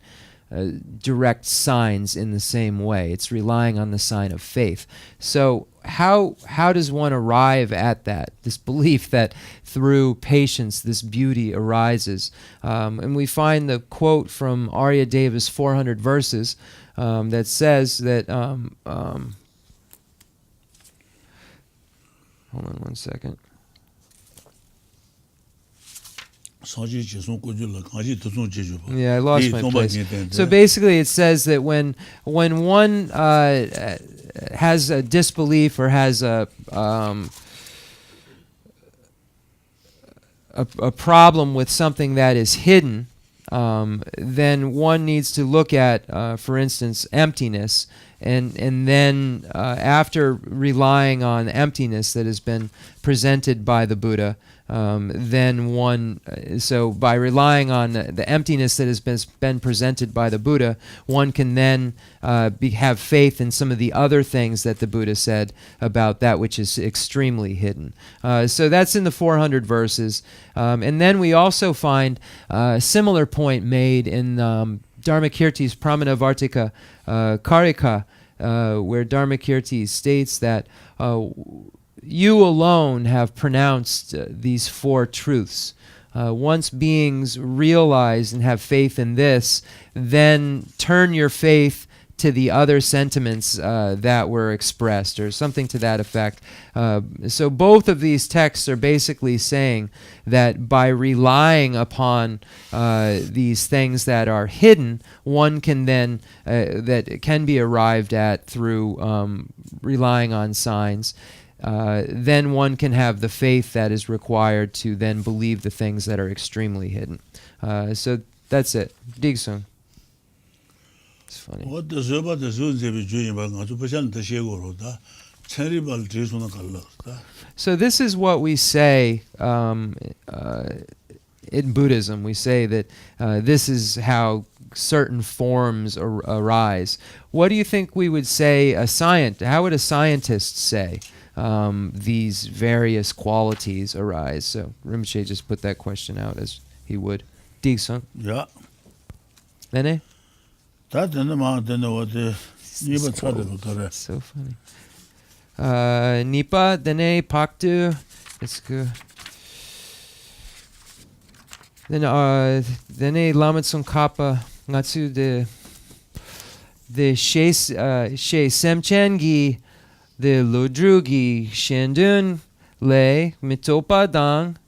direct signs in the same way. It's relying on the sign of faith. So how does one arrive at that, this belief that through patience this beauty arises? And we find the quote from Arya Deva's 400 verses that says that, hold on one second. Yeah, I lost my place. So basically it says that when one has a disbelief or has a problem with something that is hidden, then one needs to look at, for instance, emptiness, and then after relying on emptiness that has been presented by the Buddha, then one, so by relying on the emptiness that has been presented by the Buddha, one can then have faith in some of the other things that the Buddha said about that which is extremely hidden. So that's in the 400 verses. And then we also find a similar point made in Dharmakirti's Pramanavartika Karika, where Dharmakirti states that you alone have pronounced these four truths. Once beings realize and have faith in this, then turn your faith to the other sentiments that were expressed, or something to that effect. So both of these texts are basically saying that by relying upon these things that are hidden, one can then, that can be arrived at through relying on signs. Then one can have the faith that is required to then believe the things that are extremely hidden. So that's it. Digsung. It's funny. So this is what we say in Buddhism. We say that this is how certain forms arise. What do you think we would say how would a scientist say these various qualities arise? So Rinpoche just put that question out as he would. Digsung. Yeah. Nene? So funny. Nipa, dene, paktu. It's good. Then dene lamatsun kappa ngatsu de she semchengi the lodrugi shendun le mitopa dang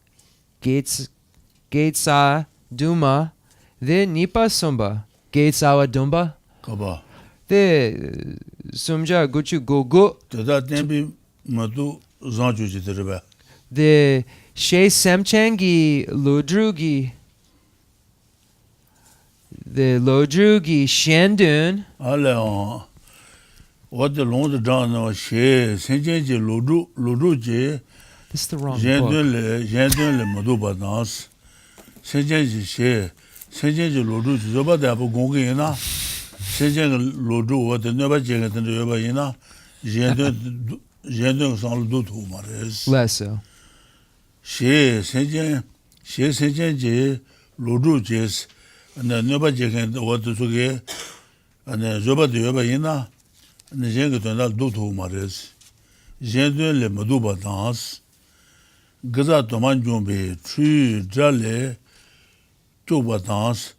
gatesa duma the nipa sumba gatsawa dumba Kaba. the sumja guchu gogo Madu Zanju Jitriba. the she semchengi lodrugi the lodrugi shendun Ale what the long down no she Senji Ludu this is the wrong book. Jendun le Madu Badans. Senji she Senji Ludu Zoba de Abu Gongina. Senji Ludu what the never jeng and the Yobaina. Jendun San Ludu Mares. Less so. She Senji Ludu Jes and the never jeng what to get and the Zoba de Yobaina. And the Jeng to not do to Mares. Jendun le Madu Badans. Gaza Tomanjumbe, Tree, Jale, Tuba dance,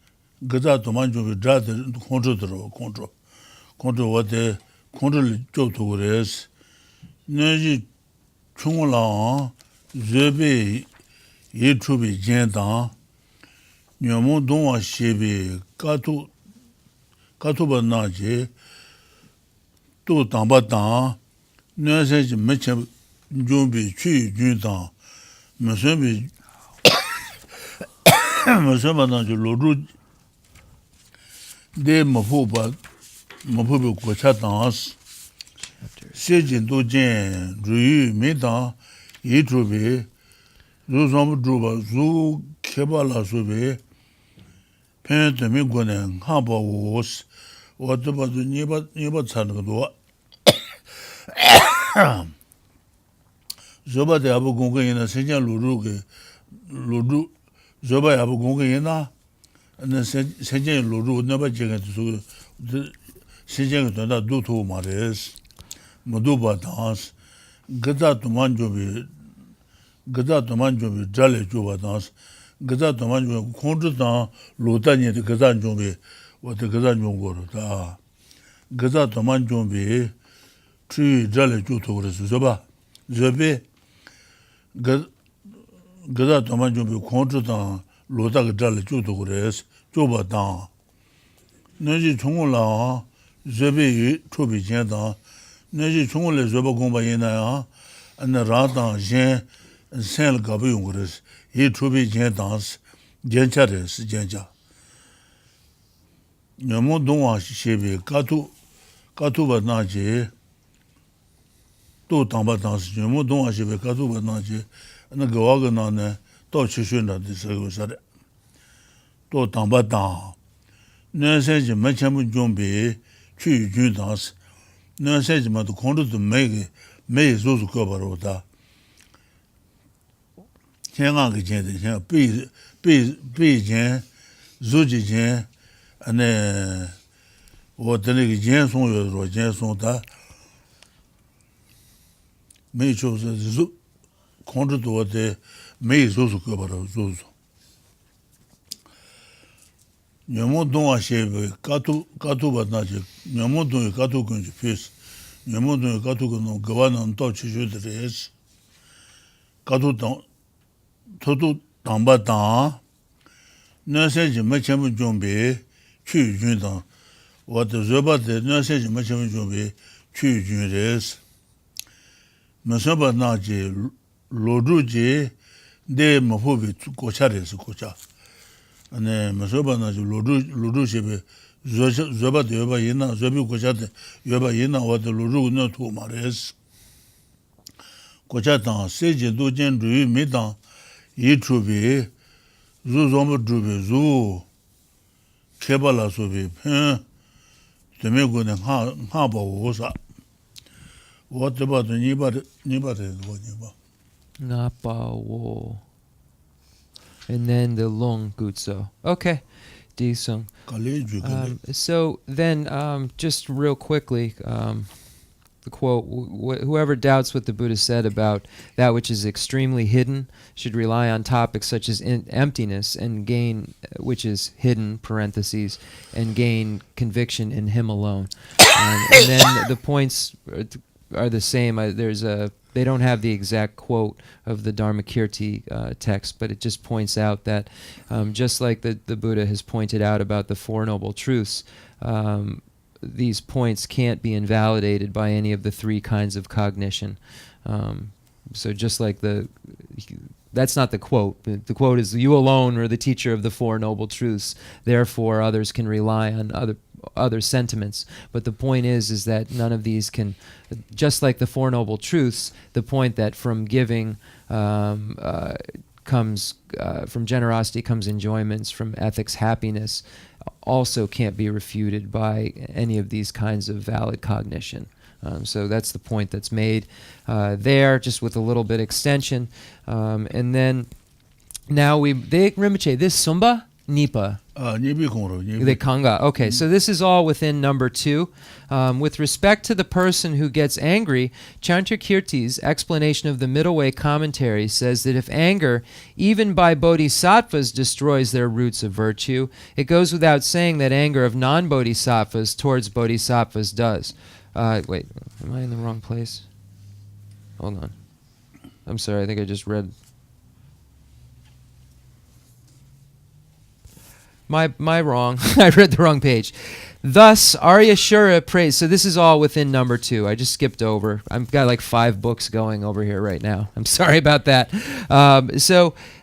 Gaza Tomanjumbe, Drat, control what the control to res. Neji Chungla, Zebe, Yetubi, Jendan, Nyamu Donwa Shebe, Katuba Naje, Tu Tambatan, Nurses Mitchell Jumbi, Chu, Juntan, Musumbi, Musumadan, Lodu, De Mapuba, Mapubu, Quachatans, Sejin Dojen, Rui, Midan, Yitrubi, Zuzam Druba, Zu, Kebala Sube, Pen to Miguan, Hamba was, what about the Niba Sanado? Zoba de Abu Gunga Senja Luruke, Luru, Zoba Abu Gunga, and then Senja Luru never checked to the Senja to do two mares, Maduba dance, Gada to Manjobi, Jale Juba dance, Gada to Manjo, Conjutan, Lutani, the Gazan Jumbi, what the Gazan Jungor, Gada to Manjombi, Tree Jale Juto, Zoba, Zobe. Gada Taman Jumbi Conjutan, Lodak Jali Jutugres, Juba Dan. Naji Chungula, Zebi Trubi Jendan, Naji Chungule Zoba Gumba Yena, and the Radan Jen and Sen Gabungres, He Trubi Jendans, Jenchares, Jenja. Yamu Dunwa Shebi, Katuba Naji. To tamba dance, Jumu don't achieve a Katuba Naji, and the Gawagana, to Chishuna, the Segusare. To tamba down. No says Machamu Jumbi, Chu Jundans, no says Matu Kondo to make Zuzu Kobarota. Changaki Jen, P. Jen, Zuji Jen, and then what the nigga Jen Son or Jen Sonta. May chose a contra to what the May Zuzu cover of Zuzu. Yamu don't shave Katu Batnaji, Yamu do a Katu Kunji Fist, Yamu do a Katu no Gavan and touch you the race. Katu Totu Tambata, no says Macham Jumbi, Chu Jundan, what the Zoba the no says Macham Jumbi, Chu Jun race. Masaba Naji, Loduji, de Mahobi, Kocharis, Kocha. And then Masaba Naji, Lodushi, Zoba de Yoba Yena, Zobi Kochate, Yoba Yena, what the Lodu no two mares. Kochatan, Seji Dojen, Rui, Midan, Yitrubi, Zuzoma Drubi, Zu, Kebala Subi, Pen, the Megun and Haba Wosa. What about the Niba? Napa wo. And then the long gutso. Okay. Disung. So then, just real quickly, the quote, whoever doubts what the Buddha said about that which is extremely hidden should rely on topics such as emptiness and gain, which is hidden, parentheses, and gain conviction in him alone. And then the points are the same. They don't have the exact quote of the Dharmakirti text, but it just points out that just like the Buddha has pointed out about the Four Noble Truths, these points can't be invalidated by any of the three kinds of cognition. So just like that's not the quote. The quote is, "You alone are the teacher of the Four Noble Truths, therefore others can rely on other sentiments." But the point is that none of these can, just like the Four Noble Truths, the point that from giving comes, from generosity comes enjoyments, from ethics happiness, also can't be refuted by any of these kinds of valid cognition. So that's the point that's made there, just with a little bit extension. And then now Rinpoche, this Sumba? Nipa. The Kanga. Okay, so this is all within number 2. With respect to the person who gets angry, Chenrezig's explanation of the Middle Way commentary says that if anger, even by bodhisattvas, destroys their roots of virtue, it goes without saying that anger of non-bodhisattvas towards bodhisattvas does. Wait, am I in the wrong place? Hold on. I'm sorry, I think I just read. My wrong. I read the wrong page. Thus, Aryashura prays. So this is all within number 2. I just skipped over. I've got like 5 books going over here right now. I'm sorry about that.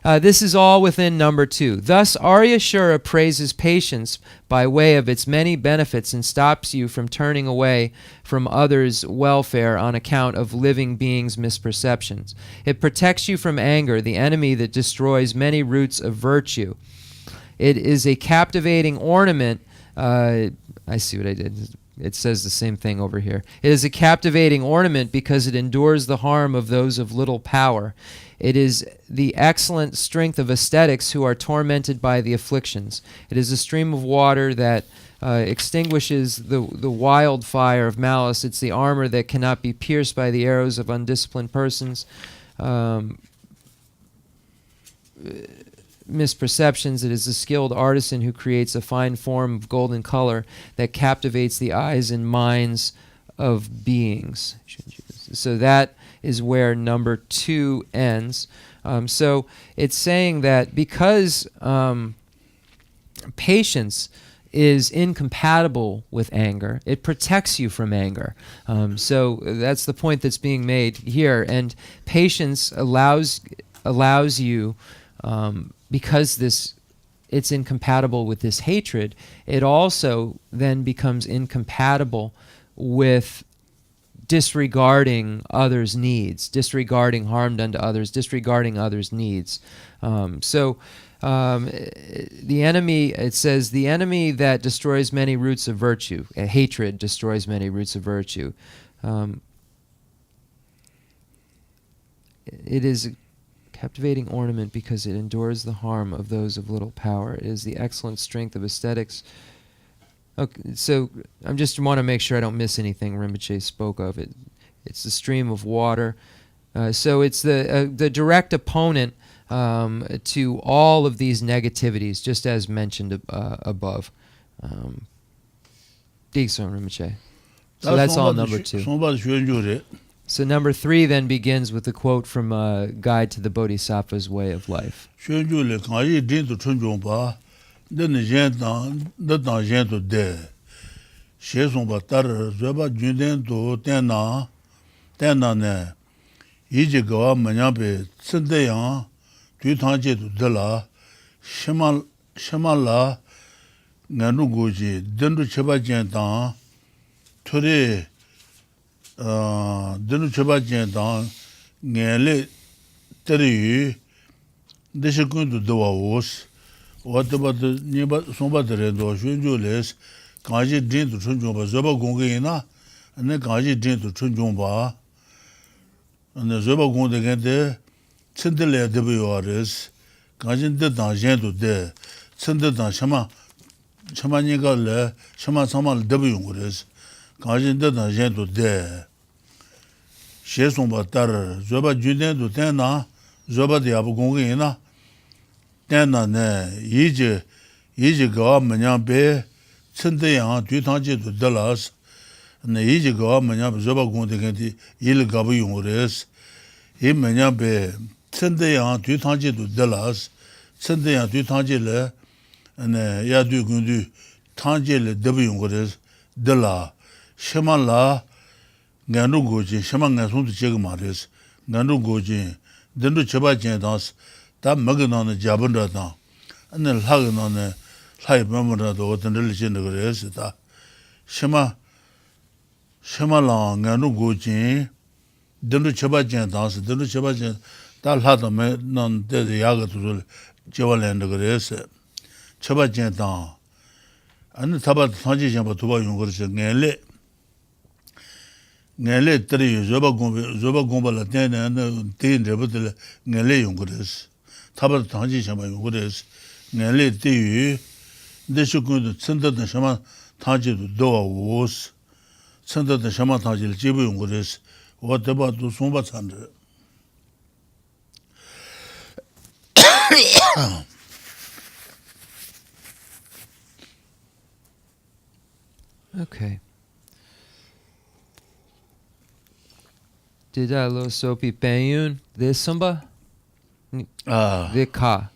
This is all within number 2. Thus, Aryashura praises patience by way of its many benefits and stops you from turning away from others' welfare on account of living beings' misperceptions. It protects you from anger, the enemy that destroys many roots of virtue. It is a captivating ornament. I see what I did. It says the same thing over here. It is a captivating ornament because it endures the harm of those of little power. It is the excellent strength of ascetics who are tormented by the afflictions. It is a stream of water that extinguishes the wildfire of malice. It's the armor that cannot be pierced by the arrows of undisciplined persons. Misperceptions. It is a skilled artisan who creates a fine form of golden color that captivates the eyes and minds of beings. So that is where number 2 ends. So it's saying that because patience is incompatible with anger, it protects you from anger. So that's the point that's being made here. And patience allows you, because it's incompatible with this hatred, it also then becomes incompatible with disregarding others' needs, disregarding harm done to others, disregarding others' needs. The enemy, it says, the enemy that destroys many roots of virtue, hatred destroys many roots of virtue. It is captivating ornament because it endures the harm of those of little power. It is the excellent strength of ascetics. Okay, so I just want to make sure I don't miss anything Rinpoche spoke of. It's the stream of water. So it's the direct opponent to all of these negativities, just as mentioned above. Digson Rinpoche. So that's all number 2. So number 3 then begins with the quote from Guide to the Bodhisattva's Way of Life. Dinu cheba jen dang ngele teri deshikundu dewa os wataba de niba somba de do shunju les kanji din tu chunju ba zoba gongge ina ane kanji din tu chunju ba ane zoba gongde gende tsendele de biores kanji de dang jen tu de tsende dang shama niga le shama samal de biores kanji de dang jen tu de Shesomba tar zoba juden du tena zoba de abu gongin na tena ne yije ga manya be tsende yang du tangje du dalas ne yije ga manya zoba gongde genti il gabu yongres e manya be tsende yang du tangje du dalas tsende yang du tangje le ne ya du gundu tangje le debu yongres dala shemala nganu goji shama ngasun tu chega mares nganu goji dendu cheba chen das ta magna na jabanda da ane lagna na lai mamra do dendu chen de res ta shama la nganu goji dendu cheba chen das dendu cheba chen ta la da me nan de ya ga tu jewalen de res cheba chen da ane taba sanji chen ba tu ba yong res ngele ngele teri zoba gomba la tena na tin de butel ngele yongres tabar tangji shama yongres ngele ti de shukun tsenda de shama tangji do was tsenda de shama tangji jibu yongres wa de ba du somba tsandre Okay. Dida lo sopi penyun de sumba? De ka.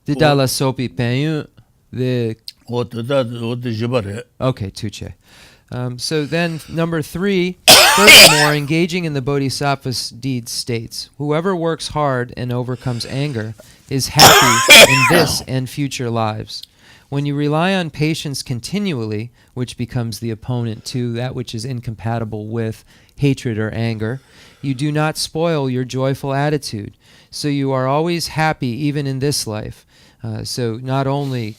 Dida la sopi penyun. the Okay, tuche. So then, number 3, furthermore, engaging in the bodhisattva's deed states, whoever works hard and overcomes anger is happy in this and future lives. When you rely on patience continually, which becomes the opponent to that which is incompatible with hatred or anger, you do not spoil your joyful attitude. So you are always happy even in this life. So not only,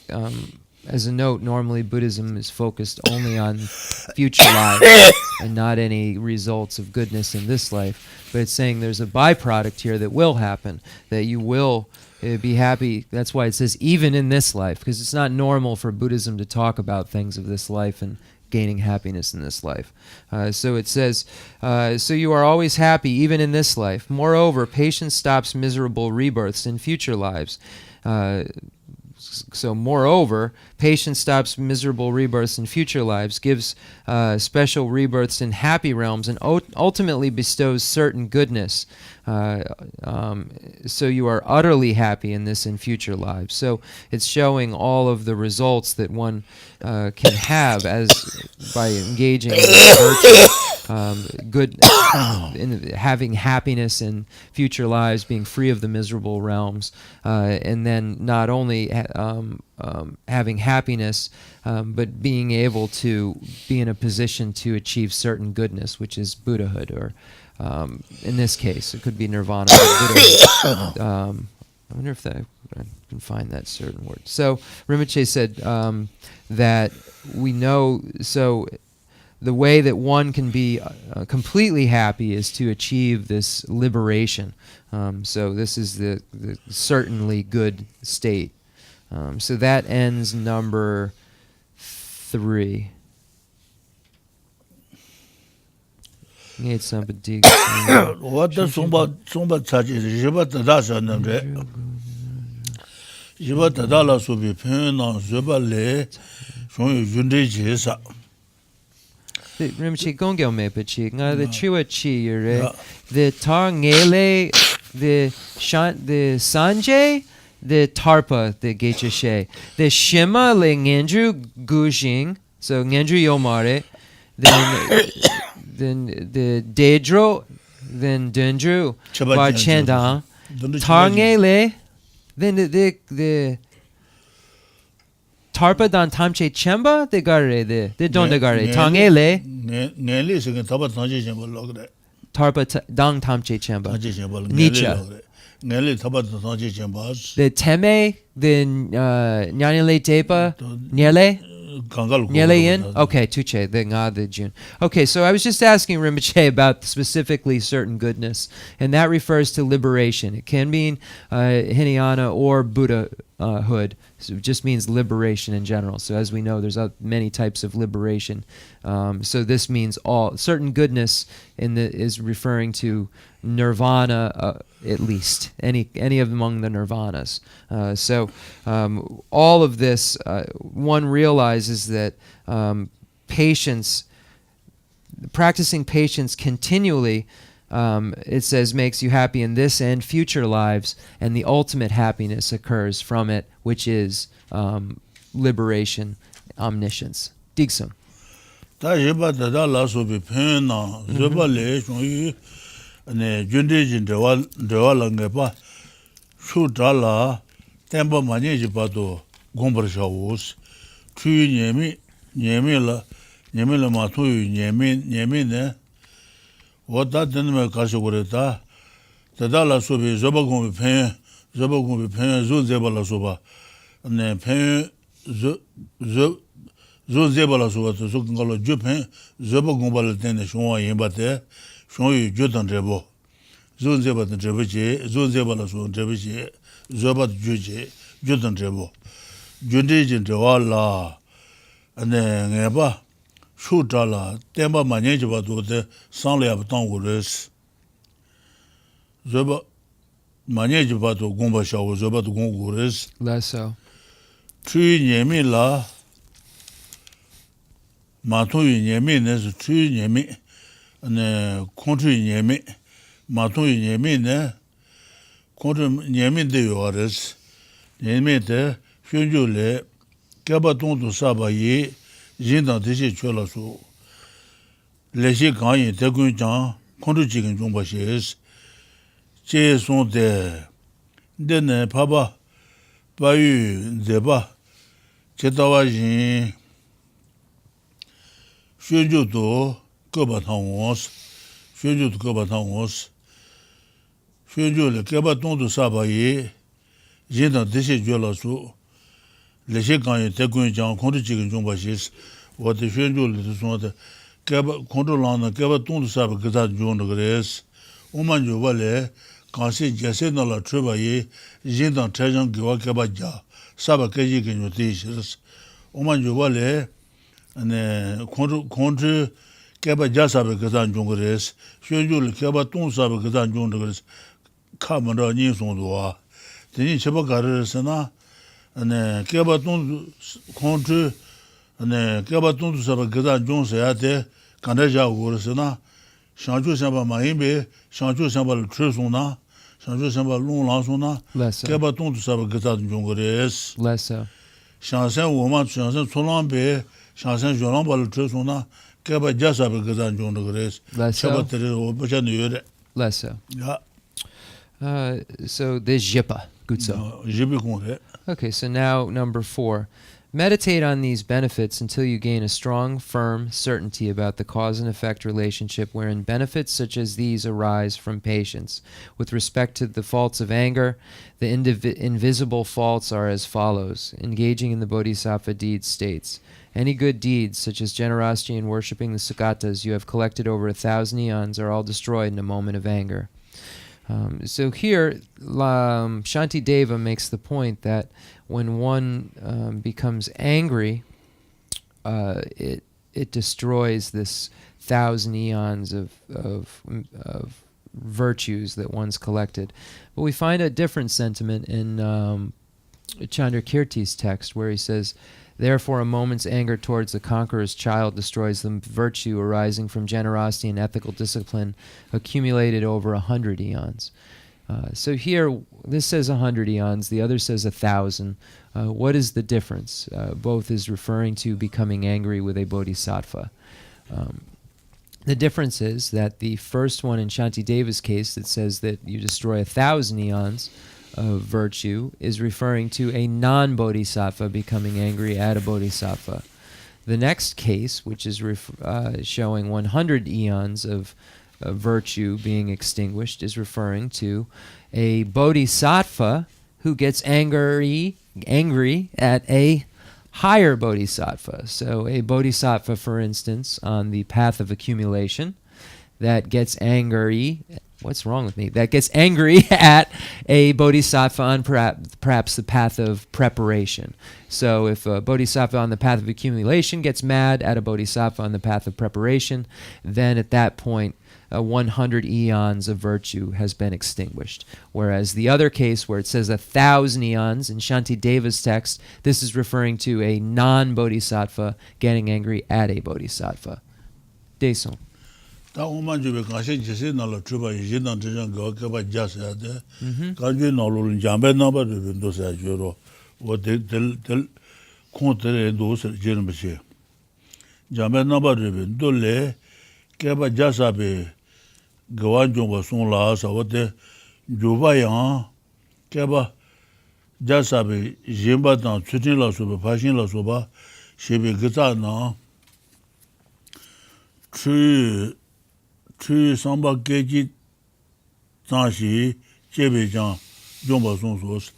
as a note, normally Buddhism is focused only on future life and not any results of goodness in this life. But it's saying there's a byproduct here that will happen, that you will be happy. That's why it says even in this life, because it's not normal for Buddhism to talk about things of this life and gaining happiness in this life. So it says, so you are always happy even in this life. Moreover, patience stops miserable rebirths in future lives. So moreover, patience stops miserable rebirths in future lives, gives special rebirths in happy realms, and ultimately bestows certain goodness. So you are utterly happy in this and future lives. So it's showing all of the results that one can have as by engaging in virtue. Good, in having happiness in future lives, being free of the miserable realms, and then not only having happiness, but being able to be in a position to achieve certain goodness, which is Buddhahood, or in this case, it could be nirvana. Buddhahood. I wonder if I can find that certain word. So Rinpoche said that we know, so the way that one can be completely happy is to achieve this liberation. So this is the certainly good state. So that ends number 3. Need somebody. What the Sumba Chaji, Jibat Dasha Namre, Jibat Dala Subi Pena, Zubale, Shon Yundi Jesa. Rimchi Gongyo Mepachi, the Chiwa Chi, the Tangele, the Sanje, the Tarpa, the Geshe, the Shima Le Ngendru Gujing, so Ngendru Yomare, then the Dedro, then Dendru, Wa Chendang, Tangele, then the Tarpa dan tamche chemba de gare de don de gare tangele Neli sing Taba Tanji Logre. Tarpa dang tamche chemba Nicha Neli Taba Tanji Chambas. the teme the nyanele tepa nyele Nyelein? Okay, tuche, the nga the June. Okay, so I was just asking Rinpoche about specifically certain goodness, and that refers to liberation. It can mean Hinayana or Buddhahood. So it just means liberation in general. So as we know, there's many types of liberation. So this means all certain goodness is referring to nirvana, at least any of among the nirvanas. So all of this, one realizes that patience, practicing patience continually, it says, makes you happy in this and future lives, and the ultimate happiness occurs from it, which is liberation, omniscience. Digsum. Ne Jundijin Dewala Ngepa, Shutala, Temba Manyajipato, Gombershaus, Tui Nyemila Matu, Nyemine, what that didn't Kashugureta, the Dala Subi, Zobagum Pen, Zuzebala Suba, and then Pen Zuzebala Suba to Sukangolo Jupen, Zobagumbal Tennis, Yembate. Shon yu judan drebo. Zun zeba dan drebeje, zun zeba la sun drebeje, zoba juje, judan drebo. Jundi jin drewa la, ane ngeba, shu la, temba manyen jeba do de, san le ab tang ures. Zoba, manyen jeba do gomba shawo, zoba do gong ures. Less so. Chui nyemi la, matu yu nyemi nes, chui nyemi, ane kontri nyemi, matu nyemi ne, kontri nyemi de yoris, nyemi de, shunju le, Keba Tondu Saba Ye, Jindan Deshi Chola Su, Leshi Ganyi Tekun Chang, Kondu Chikin Jungba Shes, Che Son De, Dene Paba, Bayu Zeba, Chetawa Jin, Xuanju Do, Keba Tangwons, Xuanju Do Keba Tangwons, Xuanju Le Keba Tondu Saba Ye, Jindan Deshi Chola Su, Leshi Ganyi Tekun Chang, Kondu Chikin Jungba Shes, What the Xuanju Le Son De, Keba Kondu Lana, Keba Tondu Saba Gata Jung Gres, Omanju Vale, Kansi Geshe Nala Truba Ye, Jindan Trajang Giwa Keba Ja, Saba Keji Kinyo Tishis, Omanju Vale, and Kondu Keba Ja Saba Gata Jung Gres, Xuanju Keba Tondu Saba Gata Jung Gres, Kamara Ninsong Dua, Tini Cheba Garesana, and Keba Tondu Kondu, and Keba Tondu Saba Gata Jung Sayate, Kandaja Ursana, Shanju Samba Maimbe, Shanju Samba Trusuna, Shanju Samba Lung Lansuna, Keba Tondu Saba Gata Jungres, Lesso. Shansen Woman, Shansen Solambe, Shansen Jolamba Trusuna, Keba Jasaba Gata Jungres, Chabateri Bachan. Lesso. Yeah. So this Jipa, Gutso. Jibi. Okay, so now number 4. Meditate on these benefits until you gain a strong, firm certainty about the cause and effect relationship wherein benefits such as these arise from patience. With respect to the faults of anger, the invisible faults are as follows. Engaging in the bodhisattva deeds states, any good deeds, such as generosity and worshipping the Sugatas you have collected over 1,000 eons, are all destroyed in a moment of anger. So here, Shantideva makes the point that when one becomes angry, it destroys this 1,000 eons of virtues that one's collected. But we find a different sentiment in Chandrakirti's text, where he says, therefore, a moment's anger towards the conqueror's child destroys the virtue arising from generosity and ethical discipline accumulated over 100 eons. So here, this says 100 eons, the other says 1,000. What is the difference? Both is referring to becoming angry with a bodhisattva. The difference is that the first one in Shantideva's case that says that you destroy 1,000 eons of virtue is referring to a non-bodhisattva becoming angry at a bodhisattva. The next case, which is showing 100 eons of virtue being extinguished, is referring to a bodhisattva who gets angry at a higher bodhisattva. So a bodhisattva, for instance, on the path of accumulation, that gets angry. What's wrong with me? That gets angry at a bodhisattva on perhaps the path of preparation. So if a bodhisattva on the path of accumulation gets mad at a bodhisattva on the path of preparation, then at that point, 100 eons of virtue has been extinguished. Whereas the other case where it says 1,000 eons in Shantideva's text, this is referring to a non-bodhisattva getting angry at a bodhisattva. Deson. 다 오만주베 가시 제세 나로 주바 이진단 저장 거 그바 자세데 가지 나로는 잠베 나바르 도사 줘로 어델델 콘트레 도서 제르메시 잠베 나바르 돌레 그바 자사베 거완종바 송라서 어데 주바야 그바 자사베 짐바단 추진라서 파신라서 바 셰베 그자나 추 삼바 계지 자시 제베장 용바 송소스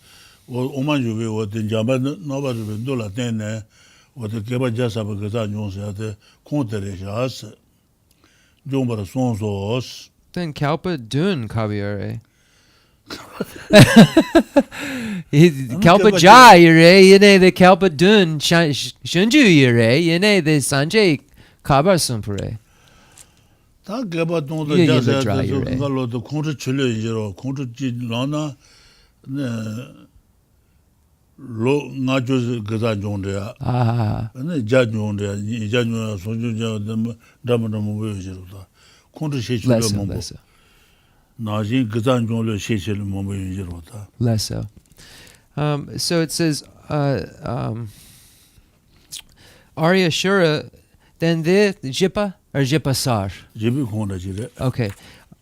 오만주베 어든 잠바 나바르베 돌라 때네 어데 개바 자사바 그자 용세한테 콘테레샤스 용바 송소스 Then Kalpa Dun Kaviare. Kalpa Jai Yere, Yene the Kalpa Dun Shunju Yere, Yene the Sanjay Kabar Sumpure. 다 개바 동도 자세도 그걸로도 콘트 줄여 이제로 콘트 지라나 로 나조 그자 종데야 네 자종데야 이자종 소주자 담담 보여지로다 콘트 시치로 뭐 나진 그자 종로 시치로 뭐 보여지로다 Lesso. So it says Arya Shura, then the Jipa or Jipasar? Jibi khonda jire. Okay,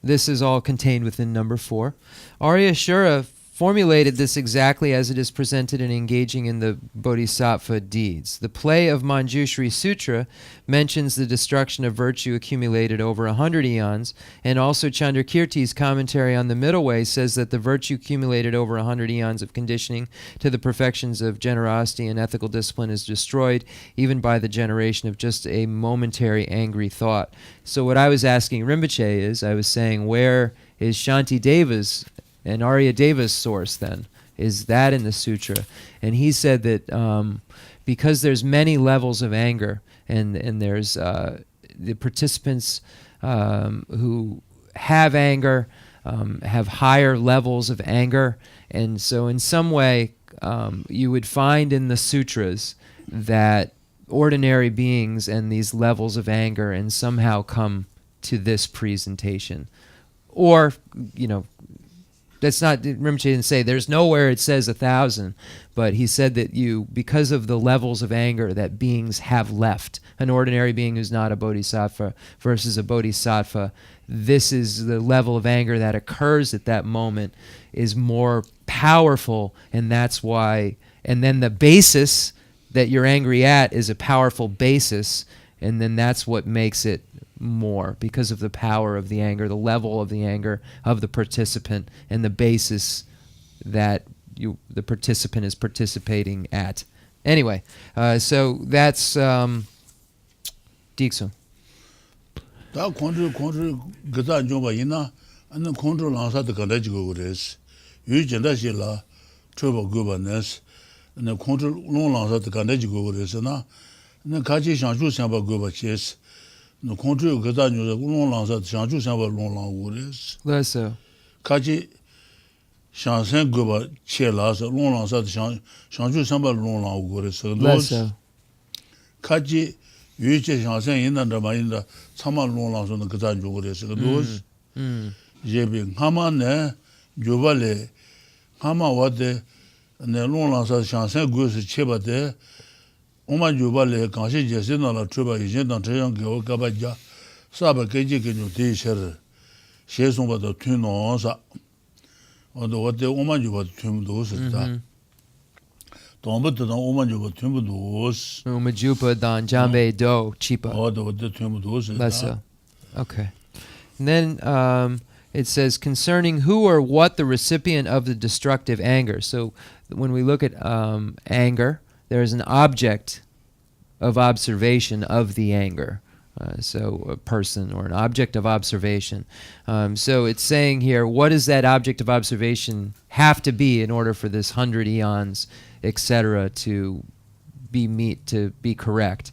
this is all contained within number 4. Arya Shura formulated this exactly as it is presented in engaging in the bodhisattva deeds. The play of Manjushri Sutra mentions the destruction of virtue accumulated over 100 eons, and also Chandrakirti's commentary on the Middle Way says that the virtue accumulated over 100 eons of conditioning to the perfections of generosity and ethical discipline is destroyed even by the generation of just a momentary angry thought. So what I was asking Rinpoche is, I was saying, where is Shanti Deva's and Arya Deva's source then? Is that in the sutra? And he said that because there's many levels of anger, and there's the participants who have anger, have higher levels of anger, and so in some way you would find in the sutras that ordinary beings and these levels of anger and somehow come to this presentation. Or, that's not, Rinpoche didn't say, there's nowhere it says 1,000, but he said that because of the levels of anger that beings have left, an ordinary being who's not a bodhisattva versus a bodhisattva, this is the level of anger that occurs at that moment is more powerful, and that's why, and then the basis that you're angry at is a powerful basis, and then that's what makes it more, because of the power of the anger, the level of the anger of the participant, and the basis that the participant is participating at. Anyway, so that's Dikso. Da kontrol gada jomba ina, an kontrol lansa de kanda jigo gores. Yu jenda shila choba goba nes, an kontrol long lansa de kanda jigo gores na, an kaji shanshu samba goba ches. No kontrol gada nyoza long lansa shanshu samba long lang gores. Leso. Kaji shansen goba che la sa long lansa shanshu samba long lang gores. Leso. Kaji yu che shansen ina drama ina tsama long lang so na gada nyo gores. Dos. Jebi ngama ne joba le ngama wade ne long lang sa shansen goes cheba de Oma joba le kanshi jese na la truba yin dan chayang gyo kaba ja saba keji kenyo te sher she songba da tun no sa odo wate oma joba tun do sa ta tomba da oma joba tun do s Umajupa dan jambe do chipa. odo wate tun do sa Leso. Okay. And then it says, concerning who or what the recipient of the destructive anger. So when we look at anger, there is an object of observation of the anger. So a person or an object of observation. So it's saying here, what does that object of observation have to be in order for this 100 eons, etc., to be correct?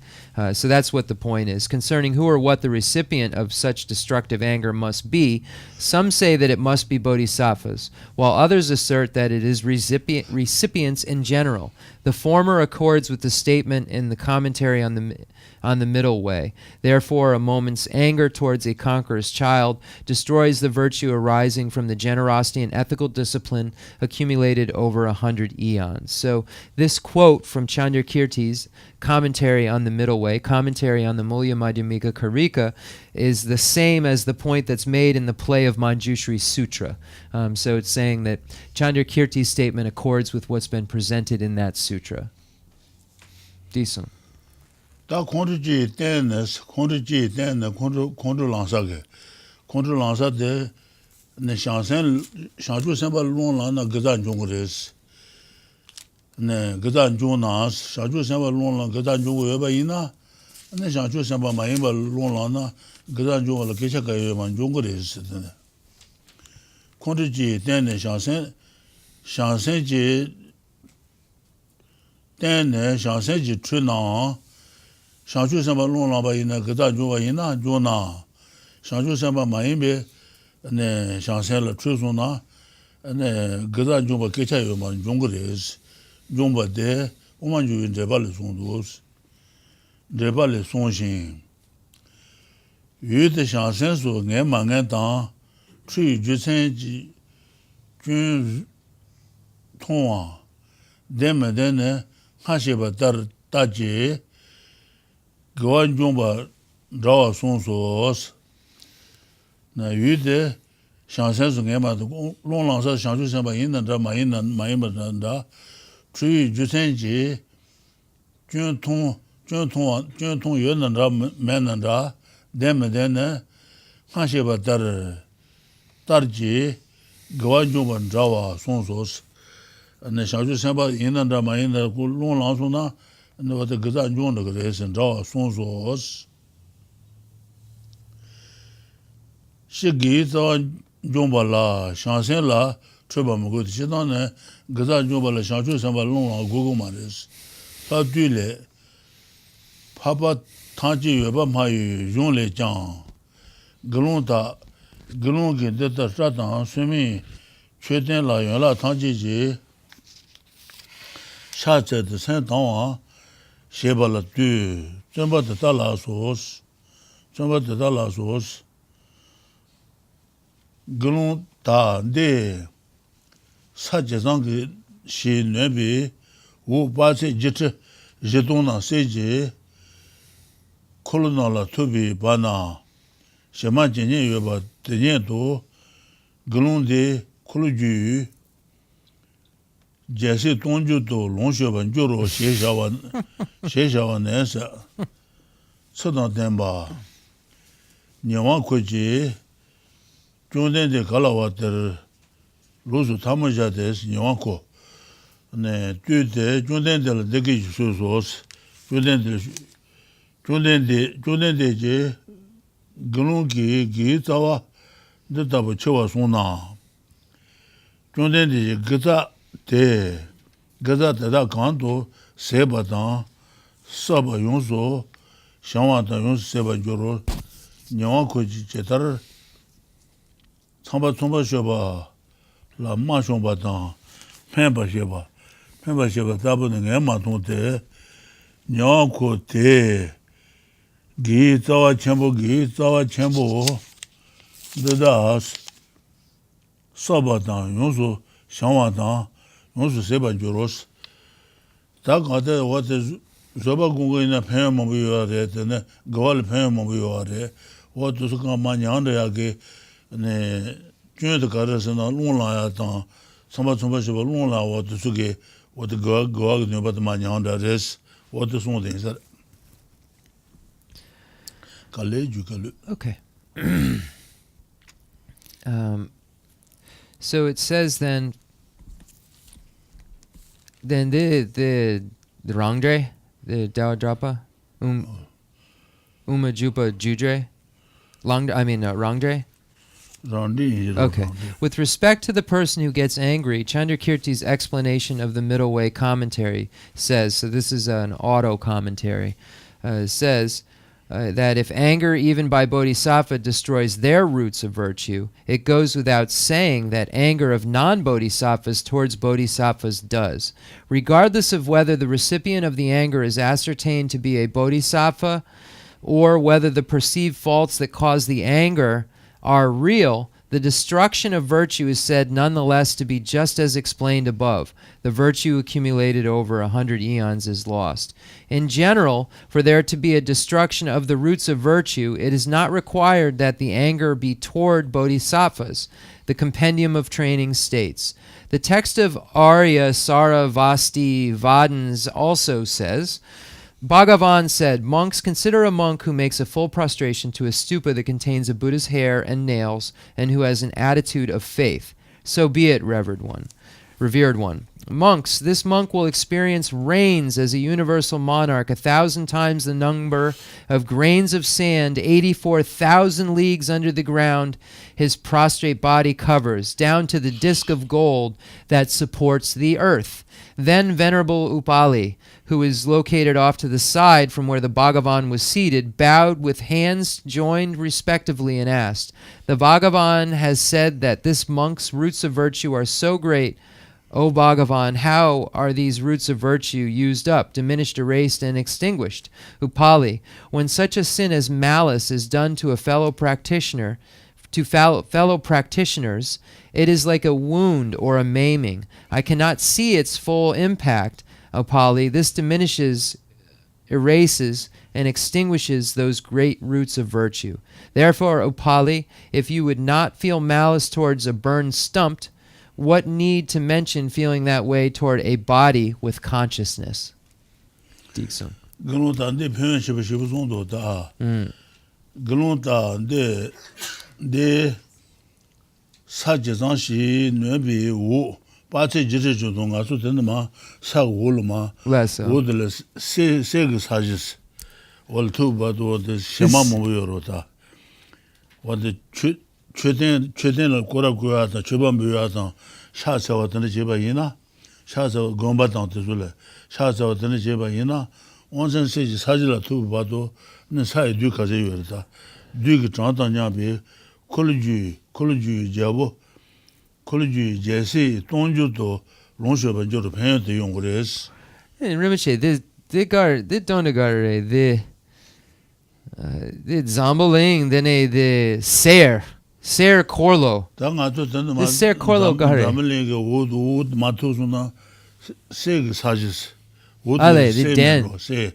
So that's what the point is. Concerning who or what the recipient of such destructive anger must be, some say that it must be bodhisattvas, while others assert that it is recipients in general. The former accords with the statement in the commentary on the Middle Way. Therefore, a moment's anger towards a conqueror's child destroys the virtue arising from the generosity and ethical discipline accumulated over 100 eons. So this quote from Chandrakirti's commentary on the Middle Way, commentary on the Mulya Madhyamika Karika, is the same as the point that's made in the play of Manjushri Sutra. So it's saying that Chandrakirti's statement accords with what's been presented in that sutra. Decent. Da kontrol tennes kontrol lansa ge kontrol lansa de ne shansen shanju samba long la na gada jongres ne gada jonas shanju samba long la gada jongo yeba ina ne shanju samba ma yeba long la na gada jongo la kecha ka yeba jongres ne kontrol tennes shansen ji tennes shansen ji trina Shanshu samba long lamba ina gada jowa ina jona. Shanshu samba maimbe ne shansen la truzo na ne gada jomba kecha yo man jongres. Jomba de oman jo dreba le sondos. Dreba le sonshin. Yu de shansen so nge mangen dan tri jusen ji jun tonwa. Deme dene hasheba dar taji Gawan Jumba Drawa Son Sos Na Yude Shansen Sungema Long Langsa Shanshu Samba Yinda Mayimba Chui Jusenji Jun Tong Yunandra Menandra Demedene Hansheba Darji Gawan Jumba Drawa Son Sos and the Shanshu Samba Yinda Mayinda Long Langsuna and what the Gazan Jun the Grace and Drawa Son Sos Shigi Jumba La Shansen La Triba Mugut Shidan Gazan Jumba La Shanshu Samba Long Google Maris Padule Papa Tanji Yuba Mayu Jun Le Jang Galunta Galungi Deta Satan Sumi Chuten La Yola Tanji Ji Shache de Saint Dawa Sheba La Du Jumba de Dala Sauce Galunta De Sajazangi Shi Nebi Wu Base Jit Jedona Seji Kolonala Tubi Bana Shema Jenye Yuba Tenye Do Galunde Kuluju Jesse Tonju Do Longshoban Juro Sheshawan Nesa Sadan Demba Nyawan Koji Jonden de Kalawater Lusu Tamajades Nyawanko Ne Tude Jonden de la Degi Susos Jonden de Je Galungi Gi Tawa de Tabu Chewa Sona Jonden de Gita de Gata da Kanto Seba Dan Saba Yonso Shawan Dan Yonso Seba Joro Nyawanko Chetar Tsamba Shoba La Ma Shomba Dan Pemba Sheba Tabu Nge Matonte Nyawanko Te Gi Tawa Chenmo Dedas Saba Dan Yonso Shawan Dan Yonso Seba Joros Takate what is Zoba Gunga in a pen mobile and Gawal pen mobile what to Sukamanyanda Yagi ne Junior the Garas and Luna Tan somebody Luna what to Sugi what the Gog knew about the Manyanda is what the something is that Okay. So it says then the Rangdre, the Dao Drapa, Jupa Judre, Rangdre. Okay. With respect to the person who gets angry, Chandrakirti's explanation of the Middle Way commentary says, so this is an auto commentary, says that if anger, even by bodhisattva, destroys their roots of virtue, it goes without saying that anger of non-bodhisattvas towards bodhisattvas does. Regardless of whether the recipient of the anger is ascertained to be a bodhisattva or whether the perceived faults that cause the anger are real, the destruction of virtue is said nonetheless to be just as explained above. The virtue accumulated over 100 eons is lost. In general, for there to be a destruction of the roots of virtue, it is not required that the anger be toward bodhisattvas. The Compendium of Training states. The text of Arya Saravasti Vadans also says, Bhagavan said, monks, consider a monk who makes a full prostration to a stupa that contains a Buddha's hair and nails and who has an attitude of faith. So be it, revered one. Monks, this monk will experience reigns as a universal monarch 1,000 times the number of grains of sand 84,000 leagues under the ground his prostrate body covers, down to the disk of gold that supports the earth. Then Venerable Upali, who is located off to the side from where the Bhagavan was seated, bowed with hands joined respectively and asked, the Bhagavan has said that this monk's roots of virtue are so great. O Bhagavan, how are these roots of virtue used up, diminished, erased, and extinguished? Upali, when such a sin as malice is done to a fellow practitioner, to fellow practitioners, it is like a wound or a maiming. I cannot see its full impact, Upali. This diminishes, erases, and extinguishes those great roots of virtue. Therefore, O Pali, if you would not feel malice towards a burned stump, what need to mention feeling that way toward a body with consciousness? Dixon. 글론다인데 표현 싶어 정도다. 글론다인데 네 사제장시 뇌비 우 빠체 지르주 동아서 되는마 사고로마 Less so. 오들 세세그 사지스 월투바도 샤마모요로다. 원데 최대는 고라고야다 최반부야다 샤서와드는 제바이나 샤서 공바당도 줄래 샤서와드는 제바이나 원전 세지 사지라 투바도 는 사이 뒤까지 요르다. 뒤그 장단냐비 콜리지 제보 콜리지 제시 동주도 롱쇼반조로 배현대 용거레스. And Rinpoche, the donagare, the zamboling, the ser corlo. 당아도 되는 The ser corlo gare. 담을리게 오드 마투스나 세그 사지스. Ale, the den. 세.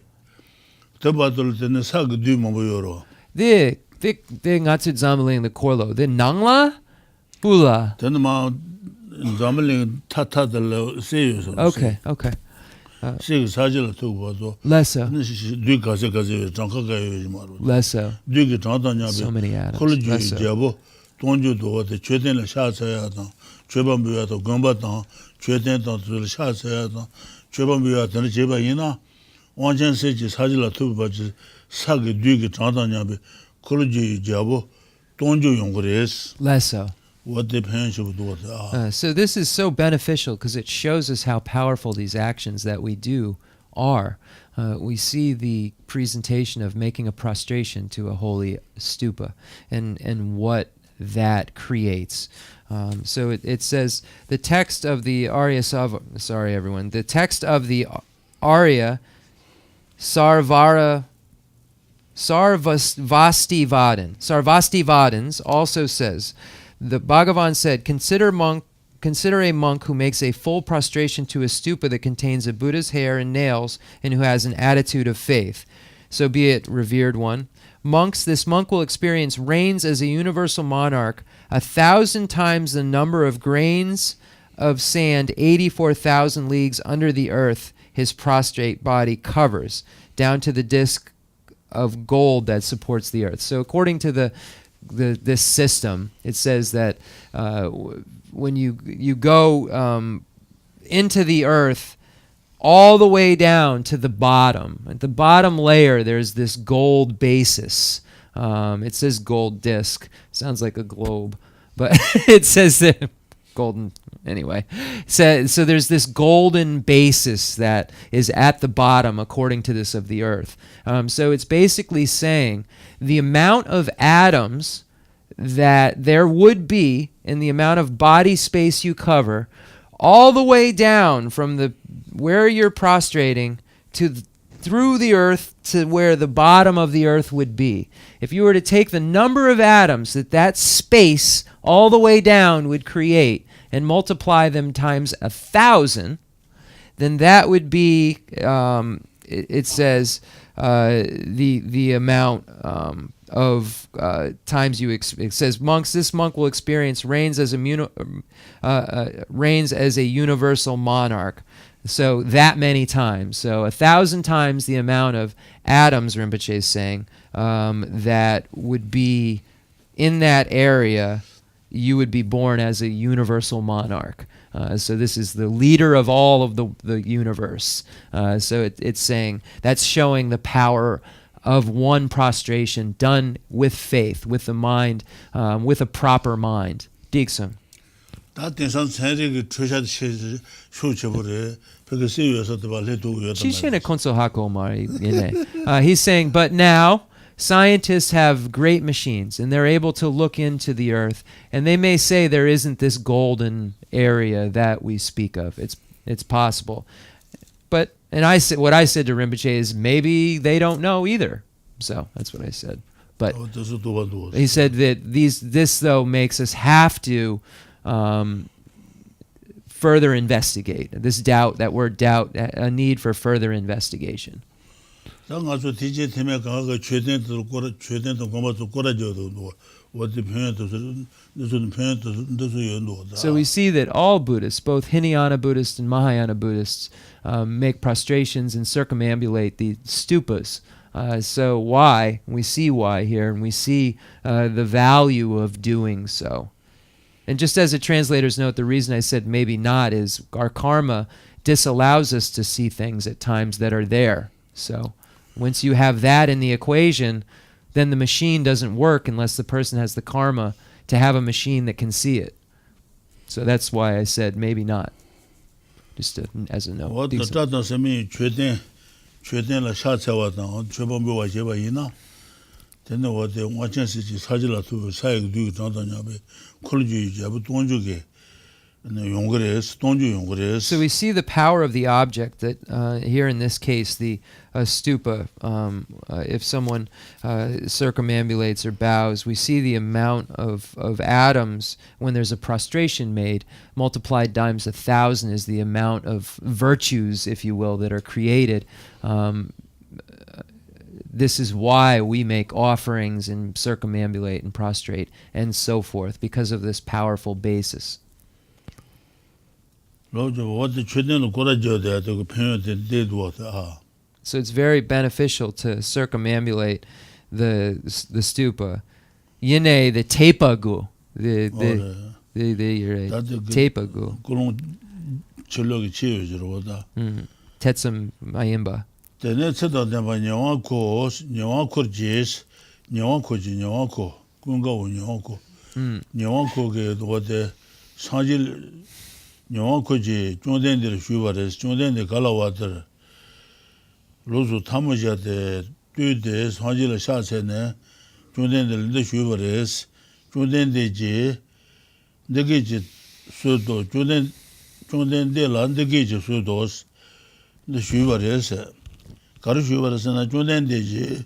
더바들 때는 사그 뒤만 보여로. The ngatsu zamboling, the corlo. The nangla? Bula. 되는 마 담을리 타타들 세요서. Okay. 세그 사지를 두고 봐도 Less so. 뒤가서 장가가요 말로. Less so. 뒤게 장단냐비. So many atoms. 콜리지 Less so. 제보 동주도 어디 최대는 샤서야다. 최반부야도 건바다. 최대도 샤서야다. 최반부야도 제바이나 완전 세지 사지라 두고 봐지 사게 뒤게 장단냐비. 콜리지 제보 동주 용거레스. Less so. What they pension do So this is so beneficial because it shows us how powerful these actions that we do are. We see the presentation of making a prostration to a holy stupa and what that creates. So it says the text of the the text of the Arya Sarvastivadins also says, the Bhagavan said, consider a monk who makes a full prostration to a stupa that contains a Buddha's hair and nails and who has an attitude of faith. So be it, revered one. This monk will experience reigns as a universal monarch 1,000 times the number of grains of sand 84,000 leagues under the earth his prostrate body covers, down to the disc of gold that supports the earth. So according to this system, it says that when you go into the earth all the way down to the bottom, at the bottom layer there's this gold basis. It says gold disc. Sounds like a globe, but it says that golden anyway. So there's this golden basis that is at the bottom according to this of the earth. So it's basically saying the amount of atoms that there would be in the amount of body space you cover all the way down from where you're prostrating through the earth to where the bottom of the earth would be. If you were to take the number of atoms that space all the way down would create and multiply them times 1,000, then that would be, it says, the amount of times it says, this monk will experience reigns as a universal monarch. So that many times. So 1,000 times the amount of atoms, Rinpoche is saying, that would be in that area, you would be born as a universal monarch. So this is the leader of all of the universe. So it's saying, that's showing the power of one prostration done with faith, with the mind, with a proper mind. Dixon. Chenrezig He's saying, but now scientists have great machines and they're able to look into the earth and they may say there isn't this golden area that we speak of. It's possible. But what I said to Rinpoche is maybe they don't know either. So that's what I said. But he said that this though makes us have to further investigate. This doubt, that word doubt, a need for further investigation. 당가서 디제 테메 가가 최대도 거라 최대도 고마도 거라져도 어디 편에도 무슨 편에도 연도다. So we see that all Buddhists, both Hinayana Buddhists and Mahayana Buddhists, make prostrations and circumambulate the stupas. So why? We see why here, and we see the value of doing so. And just as a translator's note, the reason I said maybe not is our karma disallows us to see things at times that are there. So once you have that in the equation, then the machine doesn't work unless the person has the karma to have a machine that can see it. So that's why I said maybe not. Just as a note. What the data semi 최대 la 샤차와 나 최범부와 제바이나 then what the watching city 사질라 두 사역 두 장단냐베 콜지 잡부 동족에 용거레스 동주 용거레스. So we see the power of the object that here in this case the stupa, if someone circumambulates or bows, we see the amount of atoms when there's a prostration made, multiplied times 1,000 is the amount of virtues, if you will, that are created. This is why we make offerings and circumambulate and prostrate and so forth, because of this powerful basis. So it's very beneficial to circumambulate the stupa. Yine the tepagu, the tepagu. Tetsum mayimba. nyawangkoji chungdendere shubares, chungdende kalawadar lozu tamujade tuyde sanjila shatsene chungdendere linde shubares, chungdendeji ndegeji sudo, chungdende la ndegeji sudos linde shubares, karu shubares na chungdendeji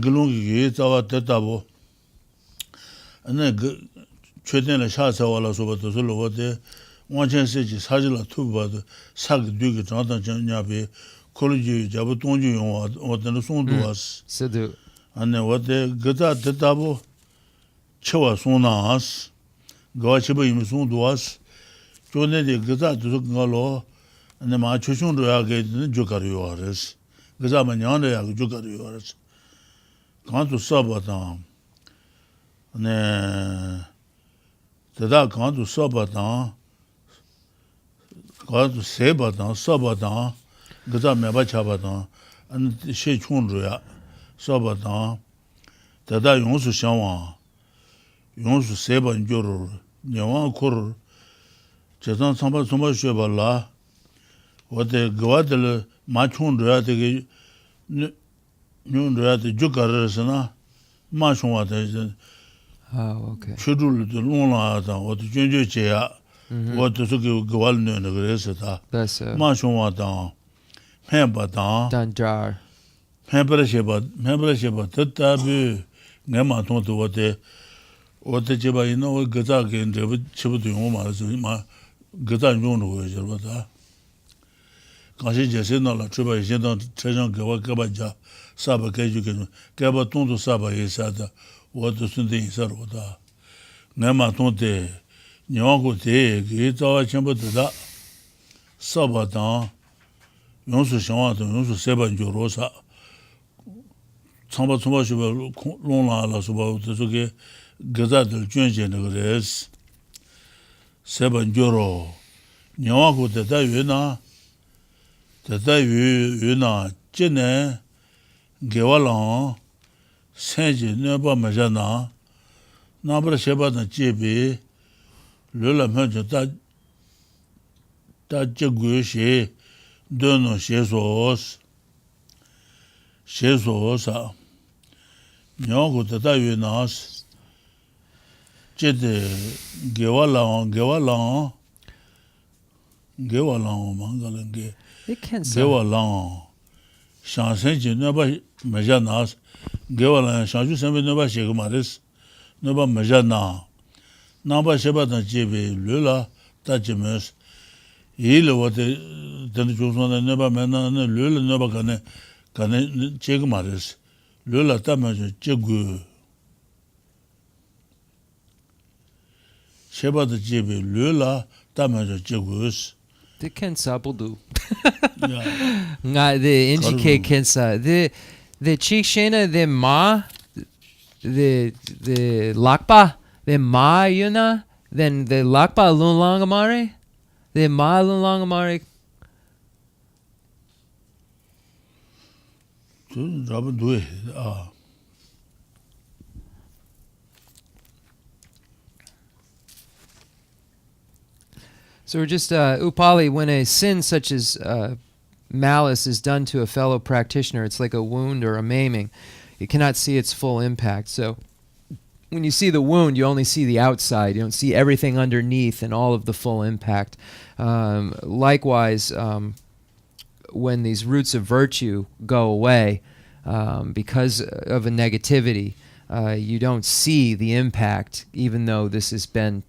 gilungi tawa tetabo ane 최대는 샤사와라 소바도 솔로데 원천세지 사질라 투바도 사기 되게 장단 전야비 콜리지 잡부 동주 용어 어떤 송도와스 세드 안에 어때 그다 됐다고 쳐와 송나스 거치버 이미 송도와스 존내데 그다 두고로 안에 마 초송도 하게 되는 조가리오아스 그자만 양내야 조가리오아스 간도 써봐다 네 Tada kandu sabatan, kandu sebatan, sabatan, gaza meba chabatan, an she chunruya, sabatan, tada yonsu shangwaan, yonsu seban jorur, nyawaan kurur, chetan samba shweba la, wate gwadil ma chunruya tege, nyunruya te jukarasana, ma shungwa te, oh, okay. Chudul the Luna, or the Junju Chia, what to Suki Gwalno in the Gresata. That's Manshua down, Pemba Danjar. Pembersheba, Tatabu, Nematon to what the Jeba, you know, Gazaki and Chibutu Oma, Gazan Juno is what that. Kashi Jasino, La Triba, Jedon, Trejan Gawakabaja, Saba Kajukan, Gabaton to Saba is at the what the Sunday Saroda. Nema Tonte, Nyango Te, Gita Chamber to that Sabatan, Yonsu Shawan, Yonsu Seban Jorosa, Samba Subashi, Lona, La Suba, Suke, Gazat, Junge, Negres, Seban Joro, Nyango Te Yuna, Jene, Gewalan, Senji neba majana, nabra sheba na jebi, lula manjo da jegu she, dono she soos, nyango tata yu nas, jede gewalan, mangalange, gewalan, shansenji neba majanas, Gewalan Shanju Sembe Nova Shegamaris, Nova Majana, Namba Shebatan Jebe, Lula, Tajimus, Hilo what the Johnson never man, Lula Nobacane, 가네 제가 말했어. 르라 따면 제구 셰바드 집에 르라 따면 제구스. The Kensa Buldu. 야. The NGK Kensa. The Chikshena, the Ma, the Lakpa, the Ma Yuna, then the Lakpa Lunlangamare, the Ma Lunlangamare. 저는 두에 So we're just, Upali, when a sin such as malice is done to a fellow practitioner, it's like a wound or a maiming. You cannot see its full impact. So when you see the wound, you only see the outside. You don't see everything underneath and all of the full impact. Likewise, when these roots of virtue go away because of a negativity, you don't see the impact, even though this has been,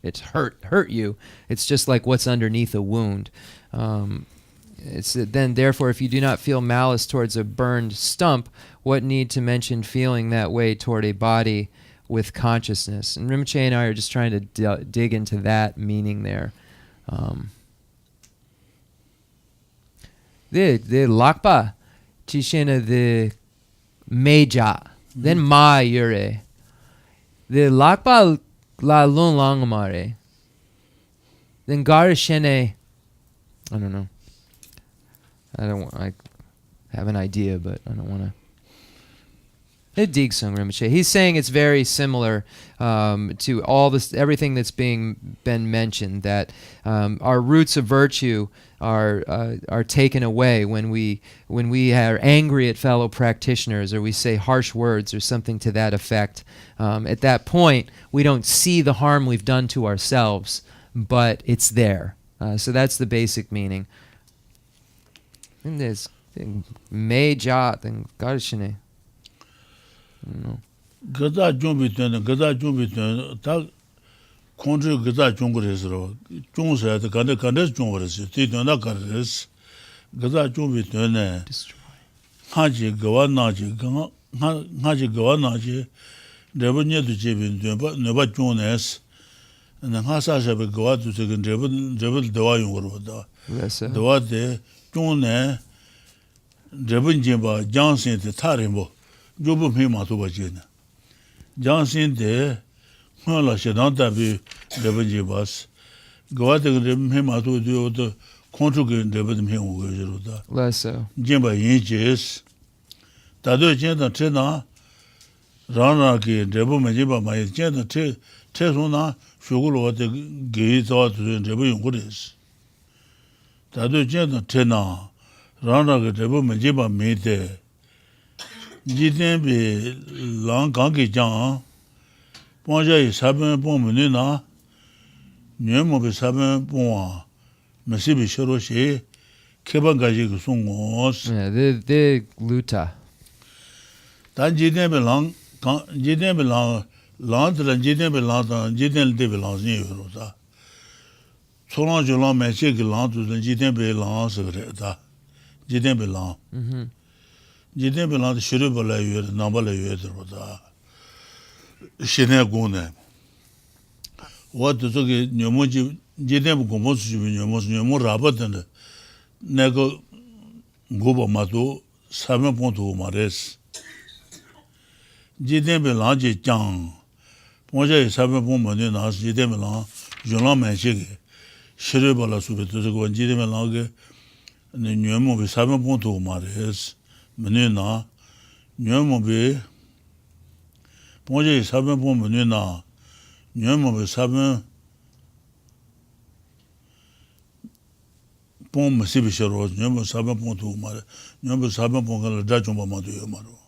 it's hurt you. It's just like what's underneath a wound. Therefore, if you do not feel malice towards a burned stump, what need to mention feeling that way toward a body with consciousness? And Rinpoche and I are just trying to dig into that meaning there. The lakpa chishena the meja, then ma yure. The lakpa la lun langamare. Then garishene, I don't know. I have an idea, but I don't want to. He's saying it's very similar to all this, everything that's been mentioned. That our roots of virtue are taken away when we are angry at fellow practitioners, or we say harsh words or something to that effect. At that point, we don't see the harm we've done to ourselves, but it's there. So that's the basic meaning. And there's meja and garishine. gaza jumbi ta konju gaza jungresro jungsa de kande jungres ti dona kares gaza jumbi ne haji gawana ji haji gawana ji rebunye du jibin ne ba jungnes na hasa shabe gawa du se rebul dawa yungro da dawa de jungne rebun jimba jansin de tarimbo jobu me mato bajena jansin de hala shedan tabi rebunji bas gawa de me mato de control de me wo da Lesso jimba yinjes tado jenda tena rana ke rebu me jiba ma jenda te sona shugulo de ge zo de rebu yungures tado jenda tena rana ke rebu me jiba me de jiten be lang gang ge jang ponja yi saben bon menu na nyemo be saben bon masibi shoro she keban gaji ku sungos the luta dan jiten be lang jiten be lang de jiten be lang jiten de be lang ni ro da solan jolan me che ge lang de jiten be lang se da jiten be lang jiten be lang shuru bala yu na bala yu da shene gune what to ge nyomo ji jiten be gomo su ji nyomo rabat de nego gobo mato saben ponto mares jiten be lang ji jang ponja saben pon mane na jiten be lang jolan me che ge shuru bala su be to ge jiten be lang ge nyomo be saben ponto mares mene na nyomo be ponja saben pon mene na nyomo be saben pon masibi shoro nyomo saben pon to mare nyomo saben pon ga da jomba ma do maro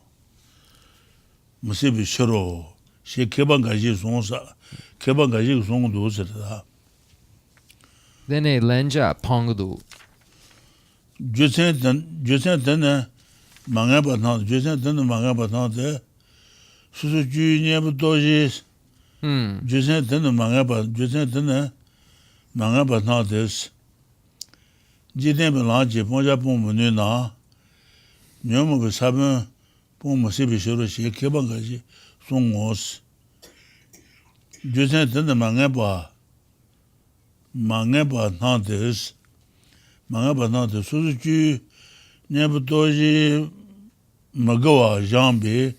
masibi shoro she keban gaji sonsa keban gaji song do da then a lenja pongdu jesen dan manga ba na jesen dan manga ba na de su ju ne bu do ji jesen dan manga ba na de jiden be la je ponja pon menu na 녀모가 사면 보면 세비셔로 시 개방가지 송어스 주제 된다 망해봐 나한테스 망해봐 나한테 소주주 내부터지 먹어와 장비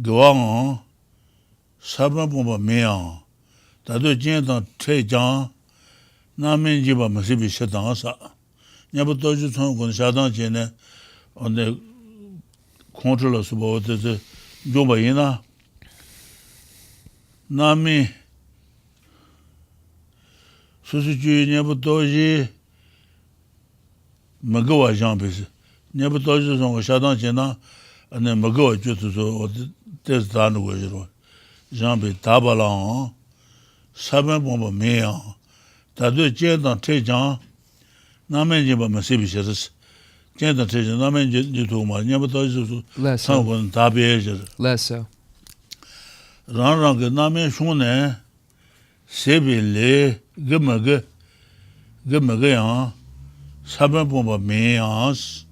거왕 사면 보면 매야 다들 진짜 퇴장 남은 집아 무슨 시당사 내부터지 손건 사당전에 언제 컨트롤러스 보듯이 조바이나 남이 수수주 내부터지 먹어와 장비스 내부터지 손건 사당전에 안에 먹어와 주도서 테스트하는 거죠 장비 다발랑 사면 보면 매야 다들 진짜 퇴장 남은 집아 무슨 시당사 Less so. Rang name shune sebele gemaga ya saben bomba meas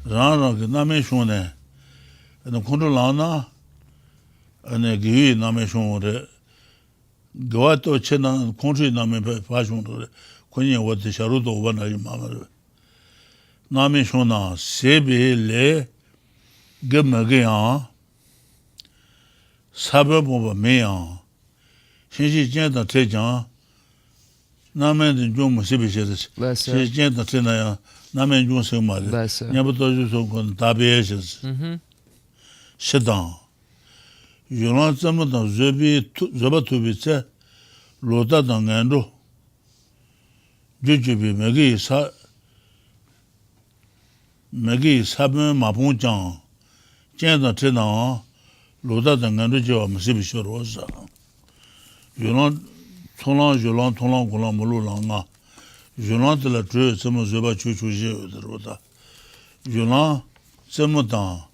rang name shune and controlana and gi name shune goato chena country name fashion konye what the sharudo wana mama name shona sebele gemaga 사ber bomba meya 신시 진짜 퇴장 남은 좀 세비셔스 신시 진짜 퇴나야 남은 좀 세마리 냐부터 주소 건 다베셔스 시당 요런 점도 저바투비체 로다 당간도 주주비 매기 사ben 마봉장 진짜 퇴나 로다 당간도 저 무시비셔로서 요런 통랑 골랑 몰로랑아 요런들 저 좀 저바 추추지더로다 요런 점무다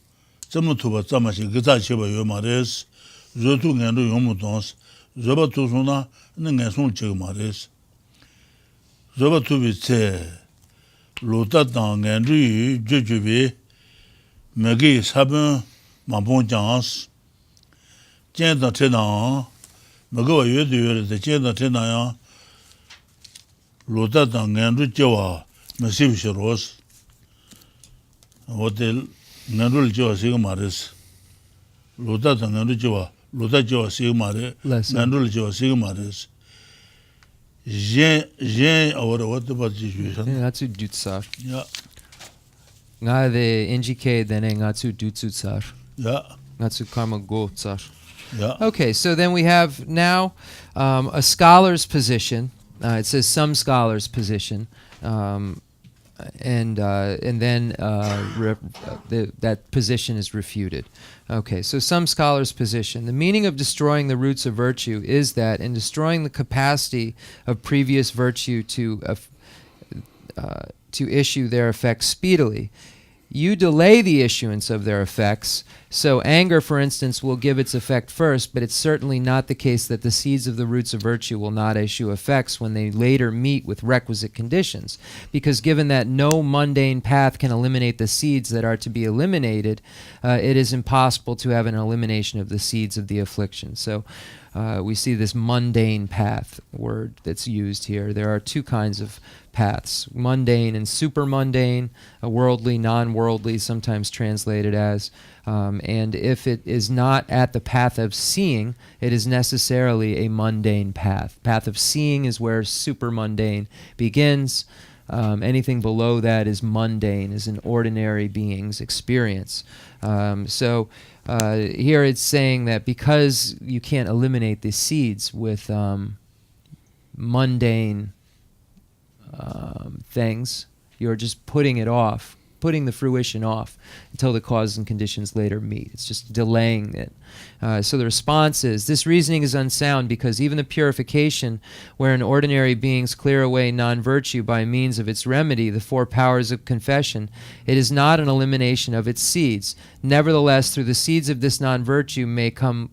점무투바 점마시 그자 쳐봐 요 말레스 저투간도 요무동스 저바 투소나 능게 손 쳐 말레스 저바 투비체 로다 당간도 저주비 매기 사ben 마봉장스 진짜 퇴나 먹어 요도요데 진짜 퇴나야 로다 당간도 저와 메시비셔로스 호텔 나를 저 지금 말했어 로다 당간도 저와 로다 저 지금 말해 나를 저 지금 말했어 제 ahora what 받지 주셔 Ngatsu dutsar. 야 Nga de NGK then ngatsu dutsutsar. 야 Ngatsu karma gotsar. 야 Okay, so then we have now a scholar's position. It says some scholar's position, and then that position is refuted. Okay, so some scholar's position. The meaning of destroying the roots of virtue is that in destroying the capacity of previous virtue to issue their effects speedily, you delay the issuance of their effects. So anger, for instance, will give its effect first, but it's certainly not the case that the seeds of the roots of virtue will not issue effects when they later meet with requisite conditions. Because given that no mundane path can eliminate the seeds that are to be eliminated, it is impossible to have an elimination of the seeds of the affliction. So we see this mundane path word that's used here. There are two kinds of paths, mundane and super mundane, worldly, non-worldly, sometimes translated as. And if it is not at the path of seeing, it is necessarily a mundane path. Path of seeing is where super mundane begins. Anything below that is mundane, is an ordinary being's experience. So here it's saying that because you can't eliminate the seeds with mundane things, you're just putting it off, putting the fruition off until the causes and conditions later meet. It's just delaying it. So the response is, this reasoning is unsound because even the purification wherein ordinary beings clear away non-virtue by means of its remedy, the four powers of confession, it is not an elimination of its seeds. Nevertheless, through the seeds of this non-virtue may come,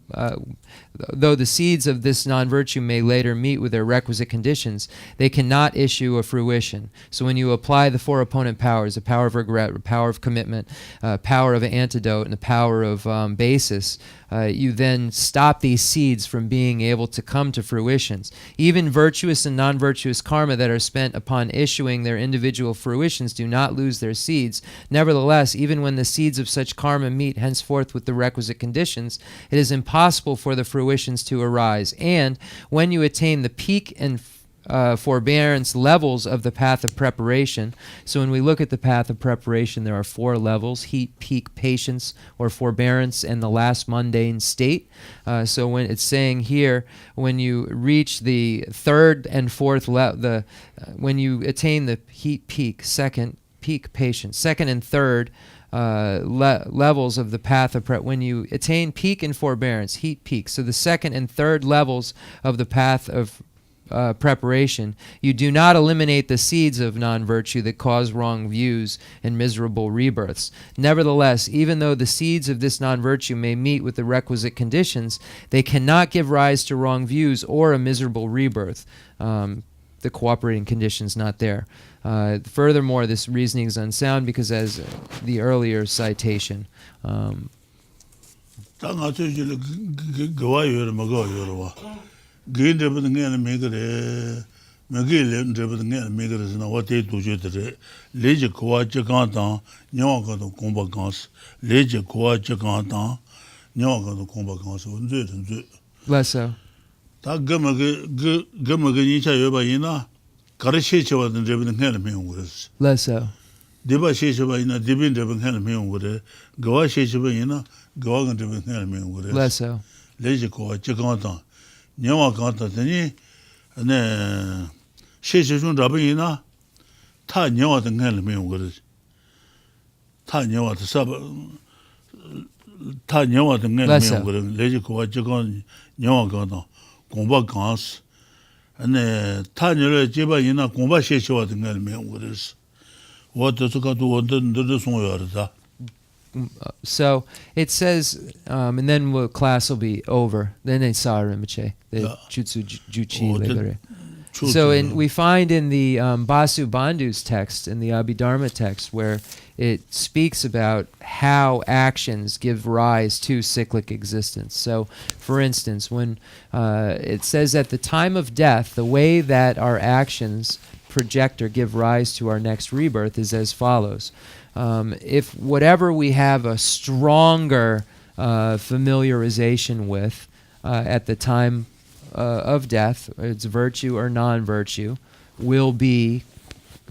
though the seeds of this non-virtue may later meet with their requisite conditions, they cannot issue a fruition. So when you apply the four opponent powers, the power of power of commitment, power of antidote, and the power of basis, you then stop these seeds from being able to come to fruitions. Even virtuous and non-virtuous karma that are spent upon issuing their individual fruitions do not lose their seeds. Nevertheless, even when the seeds of such karma meet henceforth with the requisite conditions, it is impossible for the fruitions to arise. And when you attain the peak and forbearance levels of the path of preparation. So when we look at the path of preparation, there are 4 levels: heat, peak, patience, or forbearance, and the last mundane state. So when it's saying here, when you reach the 3rd and 4th level, when you attain the heat, peak, second, peak, patience, 2nd and 3rd levels of the path of when you attain peak and forbearance, heat, peak. So the 2nd and 3rd levels of the path of preparation, you do not eliminate the seeds of non-virtue that cause wrong views and miserable rebirths. Nevertheless, even though the seeds of this non-virtue may meet with the requisite conditions, they cannot give rise to wrong views or a miserable rebirth. The cooperating conditions not there. Furthermore, this reasoning is unsound because, as the earlier citation, Gain Debit and Maker, Magil Debit and Maker is now what they do. Leja Koa Jagantan, Nyaga to Combagans, Leja Koa Jagantan, Nyaga to Combagans, and less so. That Gamaganicha Yobaina, Karashecha and Debit and Hanami was less so. Deba Sheshabaina, Debin Debit Hanami with it, Goa Sheshabaina, Goa and Debit Hanami with it. Less so. Leja Koa Jagantan. Nyawa Ganta Tani and Sheshun Rabina Ta Nyawa and Hanami with it. Ta Nyawa the Sub Ta Nyawa and Hanami with it. Legico Jagon Nyawa Ganta, Gomba Gans, and Ta Nyawa Jiba Yina Gomba Sheshua and Hanami with us. What does it got to want to do this one? So it says, and then class will be over. Then they saw Rinpoche, the Jutsu Juchi Legare. So we find in the Basu Bandhu's text, in the Abhidharma text, where it speaks about how actions give rise to cyclic existence. So, for instance, when it says at the time of death, the way that our actions project or give rise to our next rebirth is as follows. If whatever we have a stronger familiarization with at the time of death, it's virtue or non-virtue, will be,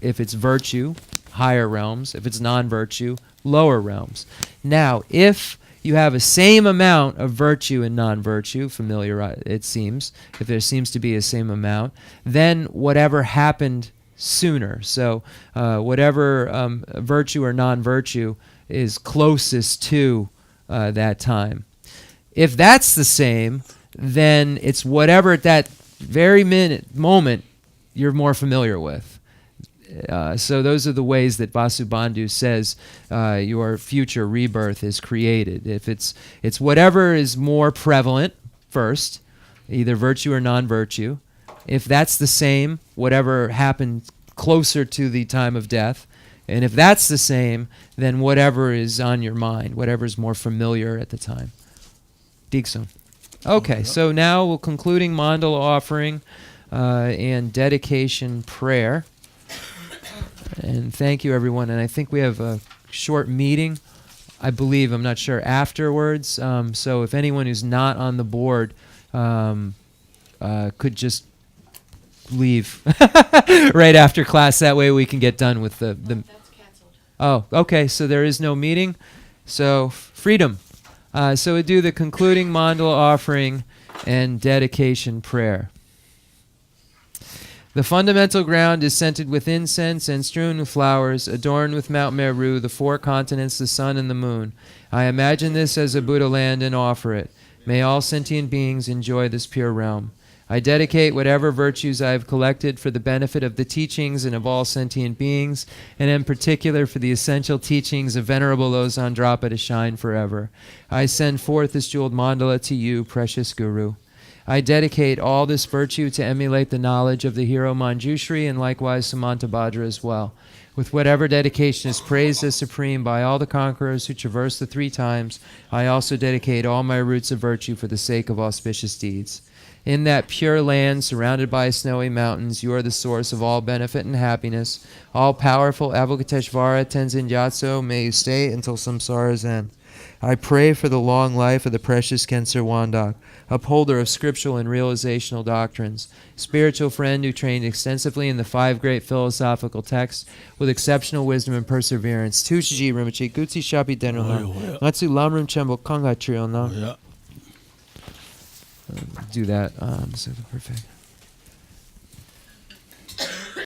if it's virtue, higher realms, if it's non-virtue, lower realms. Now, if you have a same amount of virtue and non-virtue, it seems, if there seems to be a same amount, then whatever happened sooner. So whatever virtue or non-virtue is closest to that time. If that's the same, then it's whatever at that very moment you're more familiar with. So those are the ways that Vasubandhu says your future rebirth is created. If it's whatever is more prevalent first, either virtue or non-virtue. If that's the same, whatever happened closer to the time of death. And if that's the same, then whatever is on your mind, whatever is more familiar at the time. Diksun. Okay, so now we're concluding mandala offering and dedication prayer. And thank you, everyone. And I think we have a short meeting, I believe, I'm not sure, afterwards. So if anyone who's not on the board could just leave right after class. That way we can get done with the that's canceled. Oh, okay. So there is no meeting. So freedom. So we do the concluding mandala offering and dedication prayer. The fundamental ground is scented with incense and strewn with flowers, adorned with Mount Meru, the 4 continents, the sun, and the moon. I imagine this as a Buddha land and offer it. May all sentient beings enjoy this pure realm. I dedicate whatever virtues I have collected for the benefit of the teachings and of all sentient beings, and in particular for the essential teachings of Venerable Losang Drapa to shine forever. I send forth this jeweled mandala to you, precious Guru. I dedicate all this virtue to emulate the knowledge of the hero Manjushri and likewise Samantabhadra as well. With whatever dedication is praised as supreme by all the conquerors who traverse the 3 times, I also dedicate all my roots of virtue for the sake of auspicious deeds. In that pure land, surrounded by snowy mountains, you are the source of all benefit and happiness. All-powerful Avalokiteshvara Tenzin Gyatso, may you stay until samsara's end. I pray for the long life of the precious Khensur Wandak, upholder of scriptural and realizational doctrines, spiritual friend who trained extensively in the 5 great philosophical texts with exceptional wisdom and perseverance. Tushiji Rinpoche, Gutsi Shapi Denrona, Matsu Lamrim Chembo Konga Triona. Yeah. Do that. So perfect.